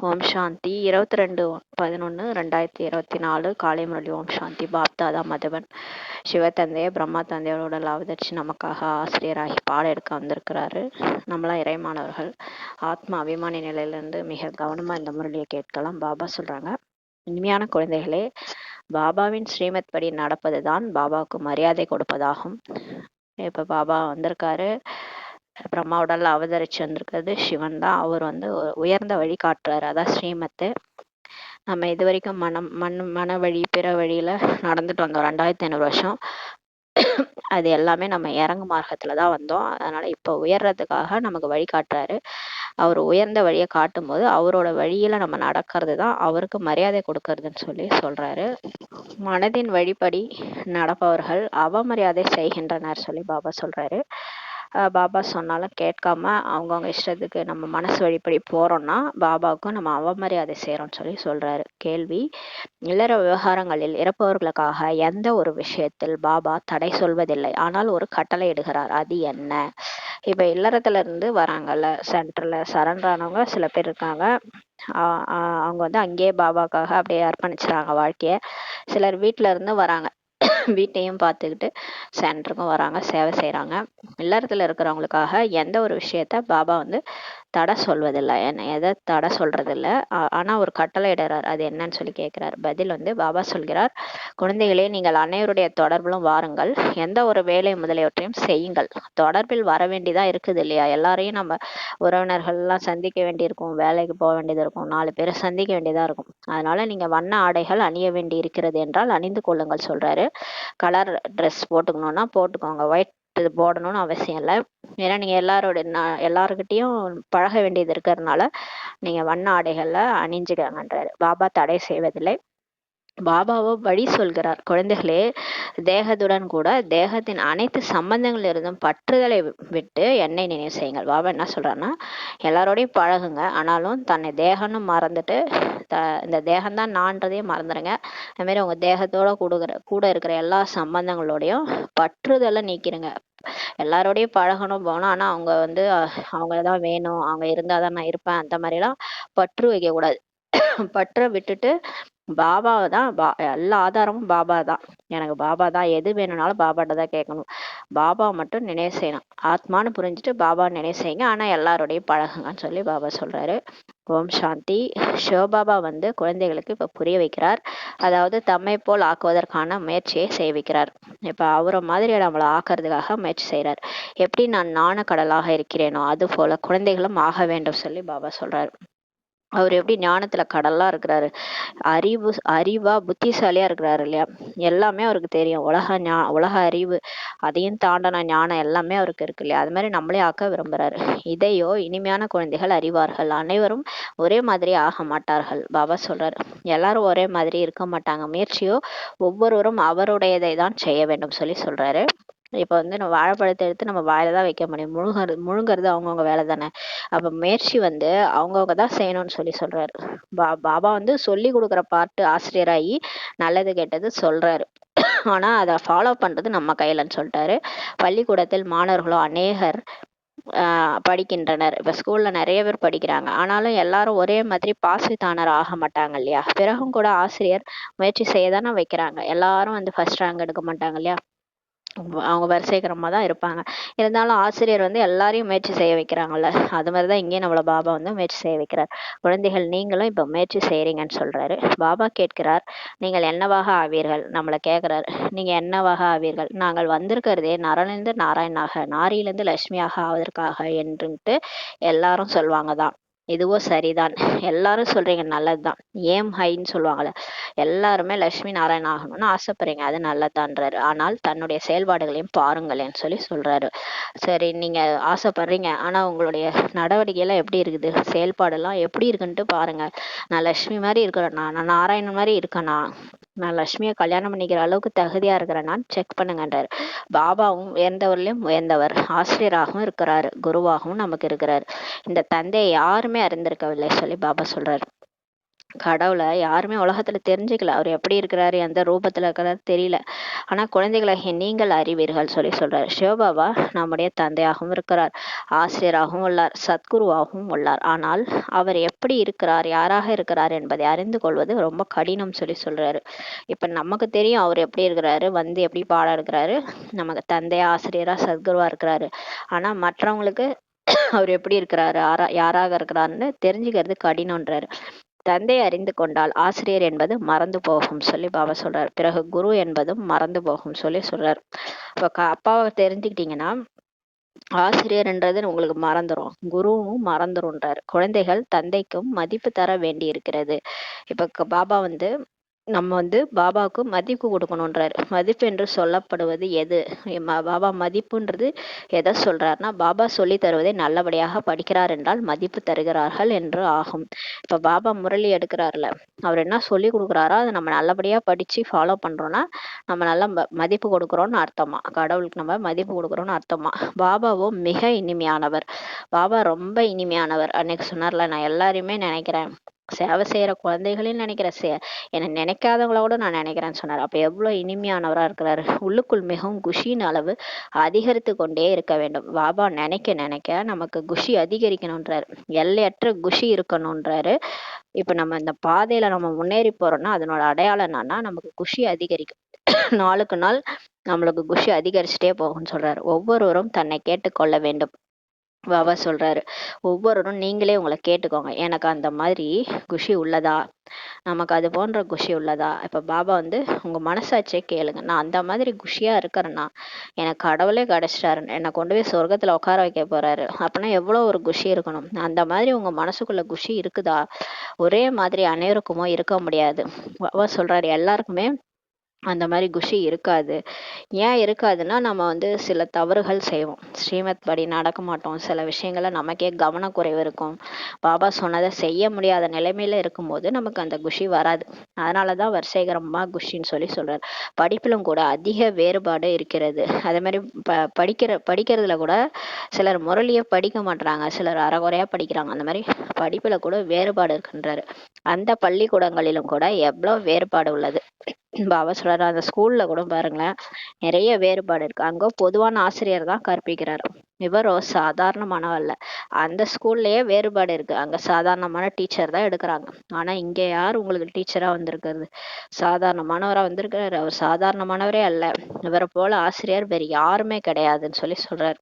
ஓம் சாந்தி 22/11/2024 காலை முரளி. ஓம் சாந்தி. பாப்தாதா மதுவன். சிவத்தந்தைய பிரம்மா தந்தையோட அவதரிச்சு நமக்காக ஆசிரியராகி பாடம் எடுக்க வந்திருக்கிறாரு. நம்மளாம் இறைமானவர்கள். ஆத்மா அபிமானி நிலையிலிருந்து மிக கவனமா இந்த முரளியை கேட்கலாம். பாபா சொல்றாங்க, இனிமையான குழந்தைகளே, பாபாவின் ஸ்ரீமத் படி நடப்பதுதான் பாபாவுக்கு மரியாதை கொடுப்பதாகும். இப்ப பாபா வந்திருக்காரு, பிரம்மா உடல்ல அவதரிச்சு வந்திருக்கிறது சிவன் தான். அவர் உயர்ந்த வழி காட்டுறாரு, அதான் ஸ்ரீமத்து. நம்ம இது வரைக்கும் மன வழி பிற வழியில நடந்துட்டு வந்தோம் 2500 வருஷம். அது எல்லாமே நம்ம இறங்கு மார்க்கத்துலதான் வந்தோம். அதனால இப்ப உயர்றதுக்காக நமக்கு வழி காட்டுறாரு. அவர் உயர்ந்த வழியை காட்டும் போது அவரோட வழியில நம்ம நடக்கிறது தான் அவருக்கு மரியாதை கொடுக்கறதுன்னு சொல்றாரு. மனதின் வழிபடி நடப்பவர்கள் அவமரியாதை செய்கின்றனர் சொல்லி பாபா சொல்றாரு. பாபா சொன்னாலும் கேட்காம அவங்கவுங்க இஷ்டத்துக்கு நம்ம மனசு வழிபடி போறோம்னா பாபாவுக்கும் நம்ம அவமரியாதை செய்யறோம்னு சொல்றாரு. கேள்வி: இல்லற விவகாரங்களில் இறப்பவர்களுக்காக எந்த ஒரு விஷயத்தில் பாபா தடை சொல்வதில்லை, ஆனால் ஒரு கட்டளை இடுகிறார். அது என்ன? இப்ப இல்லறத்துல இருந்து வராங்கல்ல, சென்டர்ல சரண்டர் ஆனவங்க சில பேர் இருக்காங்க. அவங்க அங்கேயே பாபாக்காக அப்படியே அர்ப்பணிச்சுறாங்க வாழ்க்கைய. சிலர் வீட்டுல இருந்து வராங்க, வீட்டையும் பார்த்துக்கிட்டு சென்டருக்கும் வராங்க, சேவை செய்யறாங்க. இல்லறத்துல இருக்கிறவங்களுக்காக எந்த ஒரு விஷயத்த பாபா தடை சொல்வதில்லை, எதை தடை சொல்றதில்ல, ஆனா ஒரு கட்டளை இடுறார். அது என்னன்னு சொல்லி கேட்கிறார். பதில் பாபா சொல்கிறார், குழந்தைகளே, நீங்கள் அனைவருடைய தொடர்பிலும் வாருங்கள், எந்த ஒரு வேலை முதலியவற்றையும் செய்யுங்கள். தொடர்பில் வர வேண்டியதா இருக்குது இல்லையா? எல்லாரையும் நம்ம உறவினர்கள் எல்லாம் சந்திக்க வேண்டியிருக்கும், வேலைக்கு போக வேண்டியது இருக்கும், 4 பேரை சந்திக்க வேண்டியதா இருக்கும். அதனால நீங்க வண்ண ஆடைகள் அணிய வேண்டி இருக்கிறது என்றால் அணிந்து கொள்ளுங்கள் சொல்றாரு. கலர் ட்ரெஸ் போட்டுக்கணும்னா போட்டுக்கோங்க, ஒயிட் இது போடணும்னு அவசியம் இல்லை. ஏன்னா நீங்க எல்லாருக்கிட்டையும் பழக வேண்டியது இருக்கிறதுனால நீங்க வண்ண ஆடைகள்ல அணிஞ்சுக்கங்கன்றாரு. பாபா தடை செய்வதில்லை. பாபாவோ வழி சொல்கிறார். குழந்தைகளே, தேகத்துடன் கூட தேகத்தின் அனைத்து சம்பந்தங்கள் இருந்தும் பற்றுதலை விட்டு என்னை நினைவு செய்யுங்கள். பாபா என்ன சொல்றாருன்னா, எல்லாரோடையும் பழகுங்க, ஆனாலும் தன்னை தேகம்னு மறந்துட்டு இந்த தேகம்தான் நான்றதையும் மறந்துடுங்க. அது மாதிரி உங்க தேகத்தோட கூட இருக்கிற எல்லா சம்பந்தங்களோடையும் பற்றுதலை நீக்கிருங்க. எல்லாரோடையும் பழகணும் போகணும், ஆனா அவங்கதான் வேணும், அவங்க இருந்தாதான் நான் இருப்பேன், அந்த மாதிரிலாம் பற்று வைக்க கூடாது. பற்ற விட்டுட்டு பாபாவை தான், எல்லா ஆதாரமும் பாபா தான், எனக்கு பாபா தான், எது வேணும்னாலும் பாபாட்ட தான் கேட்கணும், பாபா மட்டும் நினைவு செய்யணும். ஆத்மான்னு புரிஞ்சுட்டு பாபா நினைவு செய்யுங்க, ஆனா எல்லாரோடையும் பழகுங்கன்னு சொல்லி பாபா சொல்றாரு. ஓம் சாந்தி. சிவபாபா குழந்தைகளுக்கு இப்ப புரிய வைக்கிறார். அதாவது தம்மை போல் ஆக்குவதற்கான முயற்சியை செய்விக்கிறார். இப்ப அவரை மாதிரி நம்மளை ஆக்குறதுக்காக முயற்சி செய்யறார். எப்படி நான் ஞானக்கடலாக இருக்கிறேனோ அது போல குழந்தைகளும் ஆக வேண்டும் சொல்லி பாபா சொல்றாரு. அவர் எப்படி ஞானத்துல கடலா இருக்கிறாரு, அறிவா புத்திசாலியா இருக்கிறாரு இல்லையா? எல்லாமே அவருக்கு தெரியும், உலக அறிவு, அதையும் தாண்டின ஞானம் எல்லாமே அவருக்கு இருக்கு இல்லையா? அது மாதிரி நம்மளே ஆக்க விரும்புறாரு. இதையோ இனிமையான குழந்தைகள் அறிவார்கள், அனைவரும் ஒரே மாதிரி ஆக மாட்டார்கள். பாபா சொல்றாரு, எல்லாரும் ஒரே மாதிரி இருக்க மாட்டாங்க, முயற்சியோ ஒவ்வொருவரும் அவருடையதை தான் செய்ய வேண்டும் சொல்லி சொல்றாரு. இப்ப நம்ம வாழைப்பழத்தை எடுத்து நம்ம வாயில தான் வைக்க முடியும், முழுங்கிறது அவங்கவுங்க வேலை தானே. அப்ப முயற்சி அவங்கவுங்க தான் செய்யணும்னு சொல்றாரு. பாபா சொல்லி கொடுக்குற பாட்டு ஆசிரியராகி நல்லது கெட்டது சொல்றாரு, ஆனா அதை ஃபாலோ பண்றது நம்ம கையிலன்னு சொல்லிட்டாரு. பள்ளிக்கூடத்தில் மாணவர்களோ அநேகர் படிக்கின்றனர். இப்ப ஸ்கூல்ல நிறைய பேர் படிக்கிறாங்க, ஆனாலும் எல்லாரும் ஒரே மாதிரி பாசித்தானர் ஆக மாட்டாங்க இல்லையா? பிறகும் கூட ஆசிரியர் முயற்சி செய்யதானே வைக்கிறாங்க. எல்லாரும் ஃபர்ஸ்ட் ரேங்க் எடுக்க மாட்டாங்க இல்லையா? அவங்க வரிசைக்கிரமா தான் இருப்பாங்க. இருந்தாலும் ஆசிரியர் எல்லாரையும் முயற்சி செய்ய வைக்கிறாங்கல்ல, அது மாதிரிதான் இங்கேயும் நம்மள பாபா முயற்சி செய்ய வைக்கிறார். குழந்தைகள், நீங்களும் இப்ப முயற்சி செய்யறீங்கன்னு சொல்றாரு. பாபா கேட்கிறார், நீங்கள் என்னவாக ஆவீர்கள்? நம்மள கேட்கிறாரு, நீங்க என்னவாக ஆவீர்கள்? நாங்கள் வந்திருக்கிறதே நரனிலிருந்து நாராயணாக, நாரியிலிருந்து லட்சுமியாக ஆவதற்காக என்றுட்டு எல்லாரும் சொல்லுவாங்க தான். இதுவோ சரிதான், எல்லாரும் சொல்றீங்க, நல்லதுதான். ஏம் ஹைன்னு சொல்லுவாங்கல்ல, எல்லாருமே லட்சுமி நாராயணன் ஆகணும்னு ஆசைப்படுறீங்க, அது நல்லதான்றாரு. ஆனால் தன்னுடைய செயல்பாடுகளையும் பாருங்களேன்னு சொல்றாரு. சரி, நீங்க ஆசைப்படுறீங்க, ஆனா உங்களுடைய நடவடிக்கை எல்லாம் எப்படி இருக்குது, செயல்பாடு எல்லாம் எப்படி இருக்குன்ட்டு பாருங்க. நான் லட்சுமி மாதிரி இருக்கிறேன்னா, நான் நாராயணன் மாதிரி இருக்கேனா, நான் லட்சுமியை கல்யாணம் பண்ணிக்கிற அளவுக்கு தகுதியா இருக்கிறேன்னான்னு செக் பண்ணுங்கன்றாரு. பாபாவும் உயர்ந்தவர்லயும் உயர்ந்தவர், ஆசிரியராகவும் இருக்கிறாரு, குருவாகவும் நமக்கு இருக்கிறாரு. இந்த தந்தையை யாருமே அறிந்திருக்கவில்லை சொல்லி பாபா சொல்றாரு. கடவுளை யாருமே உலகத்துல தெரிஞ்சுக்கல. அவர் எப்படி இருக்கிறாரு, எந்த ரூபத்துல இருக்கிறாரு தெரியல. ஆனா குழந்தைகளாகிய நீங்கள் அறிவீர்கள் சொல்லி சொல்றாரு. சிவபாபா நம்முடைய தந்தையாகவும் இருக்கிறார், ஆசிரியராகவும் உள்ளார், சத்குருவாகவும் உள்ளார். ஆனால் அவர் எப்படி இருக்கிறார், யாராக இருக்கிறார் என்பதை அறிந்து கொள்வது ரொம்ப கடினம் சொல்லி சொல்றாரு. இப்ப நமக்கு தெரியும் அவர் எப்படி இருக்கிறாரு, வந்து எப்படி பாடம் எடுக்கிறாரு, நமக்கு தந்தையா ஆசிரியரா சத்குருவா இருக்கிறாரு. ஆனா மற்றவங்களுக்கு அவர் எப்படி இருக்கிறாரு, யாராக இருக்கிறாருன்னு தெரிஞ்சுக்கிறது கடினம்ன்றாரு. தந்தை அறிந்து கொண்டால் ஆசிரியர் என்பது மறந்து போகும் சொல்லி பாபா சொல்றாரு. பிறகு குரு என்பதும் மறந்து போகும் சொல்லி சொல்றாரு. இப்ப அப்பாவை தெரிஞ்சுக்கிட்டீங்கன்னா ஆசிரியர்ன்றது உங்களுக்கு மறந்துடும், குருவும் மறந்துரும்ன்றாரு. குழந்தைகள் தந்தைக்கும் மதிப்பு தர வேண்டி இருக்கிறது. இப்ப பாபா வந்து நம்ம வந்து பாபாவுக்கு மதிப்பு கொடுக்கணுன்றாரு. மதிப்பு என்று சொல்லப்படுவது எது? பாபா மதிப்புன்றது எதை சொல்றாருன்னா, பாபா சொல்லி தருவதை நல்லபடியாக படிக்கிறார் என்றால் மதிப்பு தருகிறார்கள் என்று ஆகும். இப்ப பாபா முரளி எடுக்கிறாருல, அவர் என்ன சொல்லி கொடுக்குறாரோ அதை நம்ம நல்லபடியா படிச்சு ஃபாலோ பண்றோம்னா நம்ம நல்ல மதிப்பு கொடுக்குறோம்னு அர்த்தமா, கடவுளுக்கு நம்ம மதிப்பு கொடுக்குறோம்னு அர்த்தமா. பாபாவும் மிக இனிமையானவர். பாபா ரொம்ப இனிமையானவர். அன்னைக்கு சொன்னார்ல, நான் எல்லாரையுமே நினைக்கிறேன், சேவை செய்யற குழந்தைகளையும் நினைக்கிறேன், என்னை நினைக்காதவங்களோட நான் நினைக்கிறேன்னு சொன்னார். அப்ப எவ்வளவு இனிமையானவரா இருக்கிறாரு. உள்ளுக்குள் மிகவும் குஷியின் அளவு அதிகரித்து கொண்டே இருக்க வேண்டும். பாபா நினைக்க நினைக்க நமக்கு குஷி அதிகரிக்கணும்ன்றாரு, எல்லையற்ற குஷி இருக்கணும்ன்றாரு. இப்ப நம்ம இந்த பாதையில நம்ம முன்னேறி போறோம்னா அதனோட அடையாளம் என்னன்னா, நமக்கு குஷி அதிகரிக்கும். நாளுக்கு நாள் நம்மளுக்கு குஷி அதிகரிச்சுட்டே போகும்னு சொல்றாரு. ஒவ்வொருவரும் தன்னை கேட்டுக்கொள்ள வேண்டும். பாபா சொல்றாரு, ஒவ்வொருவரும் நீங்களே உங்களை கேட்டுக்கோங்க, எனக்கு அந்த மாதிரி குஷி உள்ளதா, நமக்கு அது போன்ற குஷி உள்ளதா. இப்ப பாபா வந்து உங்க மனசாட்சியை கேளுங்க, நான் அந்த மாதிரி குஷியா இருக்கிறேன்னா எனக்கு கடவுளே கிடைச்சிட்டாரு, என்னை கொண்டு போய் சொர்க்கத்துல உட்கார வைக்க போறாரு, அப்படின்னா எவ்வளவு ஒரு குஷி இருக்கணும். அந்த மாதிரி உங்க மனசுக்குள்ள குஷி இருக்குதா? ஒரே மாதிரி அனைவருக்குமோ இருக்க முடியாது. பாபா சொல்றாரு, எல்லாருக்குமே அந்த மாதிரி குஷி இருக்காது. ஏன் இருக்காதுன்னா, நம்ம வந்து சில தவறுகள் செய்வோம், ஸ்ரீமத் படி நடக்க மாட்டோம், சில விஷயங்கள நமக்கே கவனக்குறைவு இருக்கும், பாபா சொன்னதை செய்ய முடியாத நிலைமையில இருக்கும்போது நமக்கு அந்த குஷி வராது. அதனாலதான் வரிசைகரமா குஷின்னு சொல்லி சொல்றாரு. படிப்பிலும் கூட அதிக வேறுபாடு இருக்கிறது. அதே மாதிரி படிக்கிறதுல கூட சிலர் முரளிய படிக்க மாட்டாங்க, சிலர் அறகுறையா படிக்கிறாங்க. அந்த மாதிரி படிப்புல கூட வேறுபாடு இருக்குன்றாரு. அந்த பள்ளிக்கூடங்களிலும் கூட எவ்வளவு வேறுபாடு உள்ளது. பாபா சொல்றாரு, அந்த ஸ்கூல்ல கூட பாருங்களேன், நிறைய வேறுபாடு இருக்கு. அங்க பொதுவான ஆசிரியர் தான் கற்பிக்கிறார், இவரோ சாதாரணமானவர் அல்ல. அந்த ஸ்கூல்லயே வேறுபாடு இருக்கு, அங்க சாதாரணமான டீச்சர் தான் எடுக்கிறாங்க. ஆனா இங்க யார் உங்களுக்கு டீச்சரா வந்திருக்கிறது? சாதாரணமானவரா வந்திருக்கிறாரு. அவர் சாதாரணமானவரே அல்ல, இவரை போல ஆசிரியர் வேறு யாருமே கிடையாதுன்னு சொல்லி சொல்றாரு.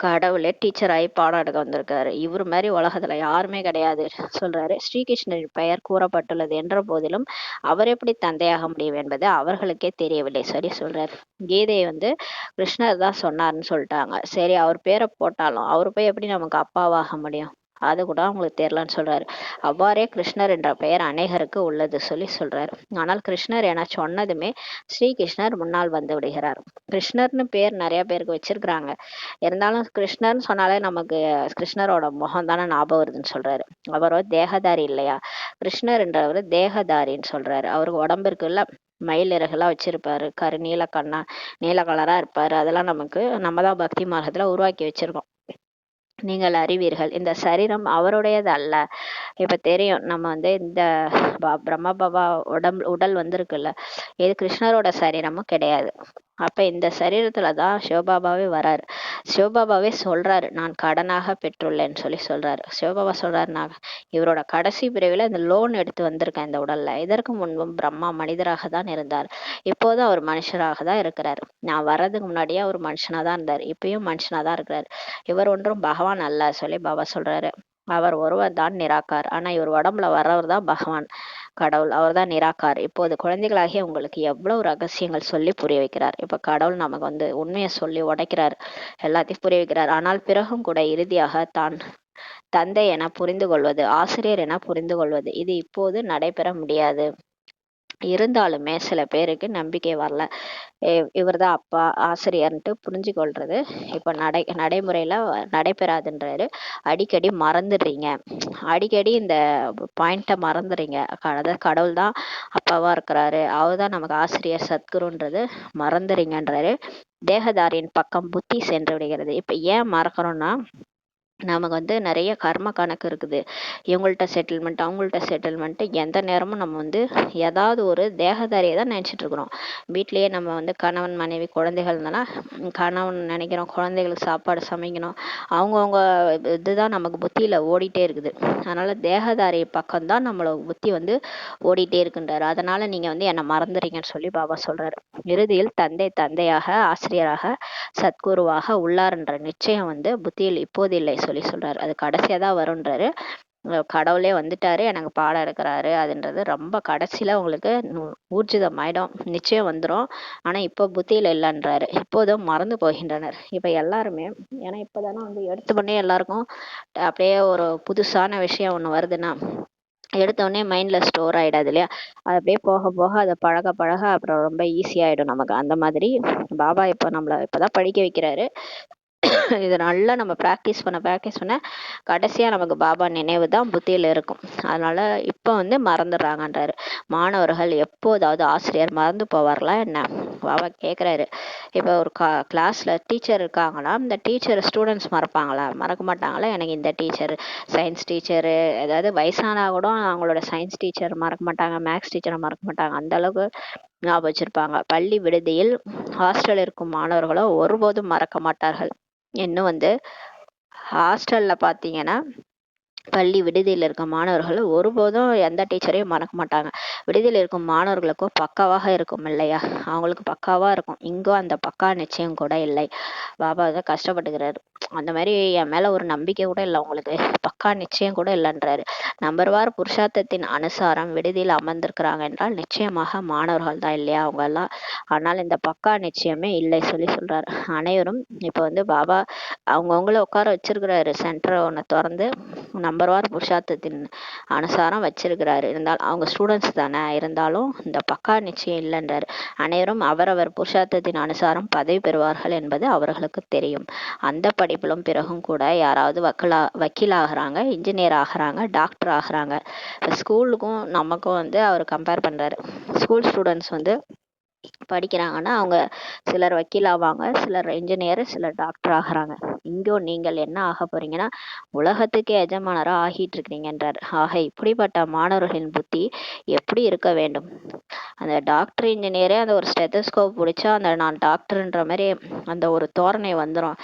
கடவுளே டீச்சர் ஆகி பாடம் எடுக்க வந்திருக்காரு, இவர் மாதிரி உலகத்துல யாருமே கிடையாது சொல்றாரு. ஸ்ரீகிருஷ்ணரின் பெயர் கூறப்பட்டுள்ளது என்ற போதிலும் அவர் எப்படி தந்தையாக முடியும் என்பது அவர்களுக்கே தெரியவில்லை சொல்லி சொல்றாரு. கீதையை வந்து கிருஷ்ணர் தான் சொன்னார்னு சொல்லிட்டாங்க. சரி, அவர் பேரை போட்டாலும் அவர் போய் எப்படி நமக்கு அப்பாவாக முடியும், அது கூட அவங்களுக்கு தெரியலன்னு சொல்றாரு. அவ்வாறே கிருஷ்ணர் என்ற பெயர் அநேகருக்கு உள்ளது சொல்லி சொல்றாரு. ஆனால் கிருஷ்ணர் என சொன்னதுமே ஸ்ரீகிருஷ்ணர் முன்னால் வந்து விடுகிறார். கிருஷ்ணர்னு பேர் நிறைய பேருக்கு வச்சிருக்கிறாங்க, இருந்தாலும் கிருஷ்ணர்னு சொன்னாலே நமக்கு கிருஷ்ணரோட முகம் தானே ஞாபகம் வருதுன்னு சொல்றாரு. அவரோ தேகதாரி இல்லையா, கிருஷ்ணர் என்றவர் தேகதாரின்னு சொல்றாரு. அவருக்கு உடம்பு இருக்குல்ல, மயில் இறகுலாம் வச்சிருப்பாரு, நீல கண்ணா, நீல கலரா இருப்பாரு. அதெல்லாம் நம்ம தான் பக்தி மார்க்கத்துல உருவாக்கி வச்சிருக்கோம். நீங்கள் அறிவீர்கள், இந்த சரீரம் அவருடையது அல்ல. இப்ப தெரியும், நம்ம வந்து இந்த பிரம்ம பாபா உடல் வந்திருக்குல்ல, இது கிருஷ்ணரோட சரீரமும் கிடையாது. அப்ப இந்த சரீரத்துலதான் சிவபாபாவே வராரு. சிவபாபாவே சொல்றாரு, நான் கடனாக பெற்றுள்ளேன்னு சொல்லி சொல்றாரு. சிவபாபா சொல்றாரு, நான் இவரோட கடைசி பிரிவுல இந்த லோன் எடுத்து வந்திருக்கேன் இந்த உடல்ல. இதற்கு முன்பும் பிரம்மா மனிதராக தான் இருந்தார், இப்போது அவர் மனுஷராக தான் இருக்கிறார். நான் வர்றதுக்கு முன்னாடியே அவர் மனுஷனா தான் இருந்தார், இப்பயும் மனுஷனா தான் இருக்கிறார். இவர் ஒன்றும் பகவான் அல்ல சொல்லி பாபா சொல்றாரு. அவர் ஒருவர் தான் நிராகார், ஆனா இவர் உடம்புல வர்றவர் தான் பகவான், கடவுள். அவர் தான் நிராகார். இப்போது குழந்தைகளாகிய உங்களுக்கு எவ்வளவு ரகசியங்கள் சொல்லி புரிய வைக்கிறார். இப்ப கடவுள் நமக்கு வந்து உண்மையை சொல்லி உடைக்கிறார், எல்லாத்தையும் புரிய வைக்கிறார். ஆனால் பிறகும் கூட இறுதியாக தான் தந்தை என புரிந்து கொள்வது, ஆசிரியர் என புரிந்து கொள்வது, இது இப்போது நடைபெற முடியாது. இருந்தாலுமே சில பேருக்கு நம்பிக்கை வரல, இவர்தான் அப்பா ஆசிரியர்ன்ட்டு புரிஞ்சு கொள்றது இப்ப நடைமுறையில நடைபெறாதுன்றாரு. அடிக்கடி மறந்துடுறீங்க, அடிக்கடி இந்த பாயிண்ட மறந்துடுறீங்க. அதாவது கடவுள் தான் அப்பாவா இருக்கிறாரு, அவர் தான் நமக்கு ஆசிரியர் சத்குருன்றது மறந்துறீங்கன்றாரு. தேகதாரியின் பக்கம் புத்தி சென்று விடுகிறது. இப்ப ஏன் மறக்கிறோம்னா, நமக்கு வந்து நிறைய கர்ம கணக்கு இருக்குது. இவங்கள்ட்ட செட்டில்மெண்ட், அவங்கள்ட்ட செட்டில்மெண்ட்டு, எந்த நேரமும் நம்ம வந்து ஏதாவது ஒரு தேகதாரியை தான் நினச்சிட்டு இருக்கிறோம். வீட்லேயே நம்ம வந்து கணவன் மனைவி குழந்தைகள் இருந்தோன்னா கணவன் நினைக்கிறோம், குழந்தைகளுக்கு சாப்பாடு சமைக்கணும், அவங்கவுங்க இதுதான் நமக்கு புத்தியில் ஓடிட்டே இருக்குது. அதனால் தேகதாரி பக்கம்தான் நம்மளோட புத்தி வந்து ஓடிட்டே இருக்குன்றாரு. அதனால் நீங்கள் வந்து என்னை மறந்துறீங்கன்னு சொல்லி பாபா சொல்கிறாரு. இறுதியில் தந்தையாக, ஆசிரியராக, சத்குருவாக உள்ளார்ன்ற நிச்சயம் வந்து புத்தியில் இப்போது இல்லை சொல்லி சொல்றாரு. அது கடைசியா தான் வரும்ன்றாரு. கடவுளே வந்துட்டாரு, எனக்கு பாடம் எடுக்கிறாரு, அதுன்றது ரொம்ப கடைசியில உங்களுக்கு ஊர்ஜிதமாயிடும், நிச்சயம் வந்துடும். ஆனா இப்போ புத்தியில இல்லைன்றாரு. இப்போதும் மறந்து போகின்றனர். இப்ப எல்லாருமே, ஏன்னா இப்பதானே வந்து எடுத்த உடனே எல்லாருக்கும் அப்படியே ஒரு புதுசான விஷயம் ஒண்ணு வருதுன்னா எடுத்த உடனே மைண்ட்ல ஸ்டோர் ஆயிடாது இல்லையா? அது அப்படியே போக போக அதை பழக பழக அப்புறம் ரொம்ப ஈஸியாயிடும் நமக்கு. அந்த மாதிரி பாபா இப்போ நம்மள இப்பதான் படிக்க வைக்கிறாரு. இதை நல்லா நம்ம ப்ராக்டிஸ் பண்ண கடைசியா நமக்கு பாபா நினைவு தான் புத்தியில இருக்கும். அதனால இப்போ வந்து மறந்துடுறாங்கன்றாரு. மாணவர்கள் எப்போதாவது ஆசிரியர் மறந்து போவார்களா என்ன? பாபா கேட்குறாரு. இப்போ ஒரு கிளாஸ்ல டீச்சர் இருக்காங்கன்னா இந்த டீச்சர் ஸ்டூடெண்ட்ஸ் மறப்பாங்களா? மறக்க மாட்டாங்களா? எனக்கு இந்த டீச்சர், சயின்ஸ் டீச்சரு, ஏதாவது வயசானா கூட அவங்களோட சயின்ஸ் டீச்சர் மறக்க மாட்டாங்க, மேக்ஸ் டீச்சரை மறக்க மாட்டாங்க, அந்த அளவுக்கு ஞாபகம் வச்சிருப்பாங்க. பள்ளி விடுதியில் ஹாஸ்டல் இருக்கும் மாணவர்களோ ஒருபோதும் மறக்க மாட்டார்கள். இன்னும் வந்து ஹாஸ்டல்ல பார்த்தீங்கன்னா பள்ளி விடுதியில் இருக்க மாணவர்கள் ஒருபோதும் எந்த டீச்சரையும் மறக்க மாட்டாங்க. விடுதியில் இருக்கும் மாணவர்களுக்கும் பக்காவாக இருக்கும் இல்லையா? அவங்களுக்கு பக்காவா இருக்கும். இங்கோ அந்த பக்கா நிச்சயம் கூட இல்லை. பாபா தான் கஷ்டப்பட்டுக்கிறாரு. அந்த மாதிரி என் மேல ஒரு நம்பிக்கை கூட இல்லை உங்களுக்கு, பக்கா நிச்சயம் கூட இல்லைன்றாரு. நம்பர்வார் புருஷார்த்தத்தின் அனுசாரம் விடுதியில் அமர்ந்திருக்கிறாங்க என்றால் நிச்சயமாக மாணவர்கள் தான் இல்லையா அவங்க எல்லாம். ஆனால் இந்த பக்கா நிச்சயமே இல்லை சொல்லி சொல்றாரு. அனைவரும் இப்ப வந்து பாபா அவங்கவுங்கள உட்கார வச்சிருக்கிறாரு. சென்டர் ஒன்று திறந்து நம்பர்வார் புருஷார்த்தத்தின் அனுசாரம் வச்சிருக்கிறாரு. இருந்தாலும் அவங்க ஸ்டூடெண்ட்ஸ் தானே, இருந்தாலும் இந்த பக்கா நிச்சயம் இல்லைன்றாரு. அனைவரும் அவரவர் புருஷார்த்தத்தின் அனுசாரம் பதவி பெறுவார்கள் என்பது அவர்களுக்கு தெரியும். அந்த படிப்பிலும் பிறகும் கூட யாராவது வக்கீல் ஆகுறாங்க, இன்ஜினியர் ஆகுறாங்க, டாக்டர் ஆகுறாங்க. இப்போ ஸ்கூலுக்கும் நமக்கும் வந்து அவர் கம்பேர் பண்றாரு. ஸ்கூல் ஸ்டூடெண்ட்ஸ் வந்து படிக்கிறாங்கன்னா அவங்க சிலர் வக்கீல் ஆவாங்க, சிலர் இன்ஜினியர், சிலர் டாக்டர் ஆகுறாங்க. இங்கோ நீங்கள் என்ன ஆக போறீங்கன்னா உலகத்துக்கே எஜமானரா ஆகிட்டு இருக்கிறீங்கன்றார். ஆக இப்படிப்பட்ட மாணவர்களின் புத்தி எப்படி இருக்க வேண்டும்? அந்த டாக்டர் இன்ஜினியரே அந்த ஒரு ஸ்டெத்தஸ்கோப் பிடிச்சா அந்த நான் டாக்டர்ன்ற மாதிரி அந்த ஒரு தோரணை வந்துடும்.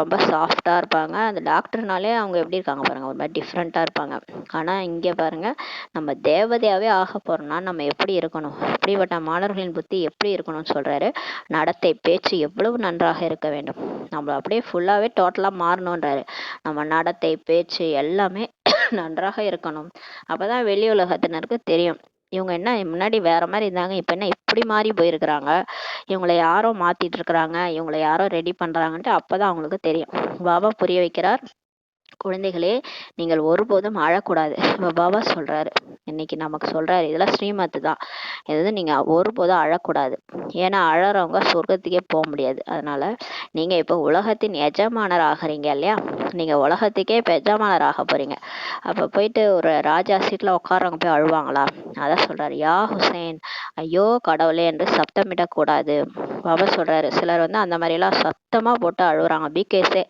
ரொம்ப சாஃப்டா இருப்பாங்க. அந்த டாக்டர்னாலே அவங்க எப்படி இருக்காங்க பாருங்க, ஒரு மாதிரி டிஃப்ரெண்டா இருப்பாங்க. ஆனா இங்க பாருங்க, நம்ம தேவதையாவே ஆக போறோம்னா நம்ம எப்படி இருக்கணும்? இப்படிப்பட்ட மாணவர்களின் புத்தி எப்படி இருக்கணும்னு சொல்றாரு. நடத்தை பேச்சு எவ்வளவு நன்றாக இருக்க வேண்டும். நம்ம அப்படியே ஃபுல்லாவே டோட்டலா மாறணும்ன்றாரு. நம்ம நடத்தை பேச்சு எல்லாமே நன்றாக இருக்கணும். அப்பதான் வெளி உலகத்தினருக்கு தெரியும் இவங்க என்ன முன்னாடி வேற மாதிரி இருந்தாங்க, இப்ப என்ன இப்படி மாறி போயிருக்கிறாங்க, இவங்களை யாரோ மாத்திட்டு இருக்கிறாங்க, இவங்களை யாரோ ரெடி பண்றாங்கன்ட்டு அப்பதான் அவங்களுக்கு தெரியும். பாபா புரிய வைக்கிறார். குழந்தைகளே, நீங்கள் ஒருபோதும் அழக்கூடாது. பாபா சொல்றாரு, இன்னைக்கு நமக்கு சொல்றாரு, இதெல்லாம் ஸ்ரீமத் தான். இது நீங்க ஒருபோதும் அழக்கூடாது. ஏன்னா அழறவங்க சொர்க்கத்துக்கே போக முடியாது. அதனால நீங்க இப்போ உலகத்தின் எஜமானர் ஆகிறீங்க இல்லையா? நீங்க உலகத்துக்கே இப்போ எஜமானர் ஆக போறீங்க. அப்ப போயிட்டு ஒரு ராஜா சீட்ல உட்காரவங்க போய் அழுவாங்களா? அதான் சொல்றாரு, யா ஹுசைன், ஐயோ கடவுளே என்று சப்தமிடக்கூடாது. பாபா சொல்றாரு. சிலர் வந்து அந்த மாதிரி எல்லாம் சத்தமா போட்டு அழுகுறாங்க, பிகேஸே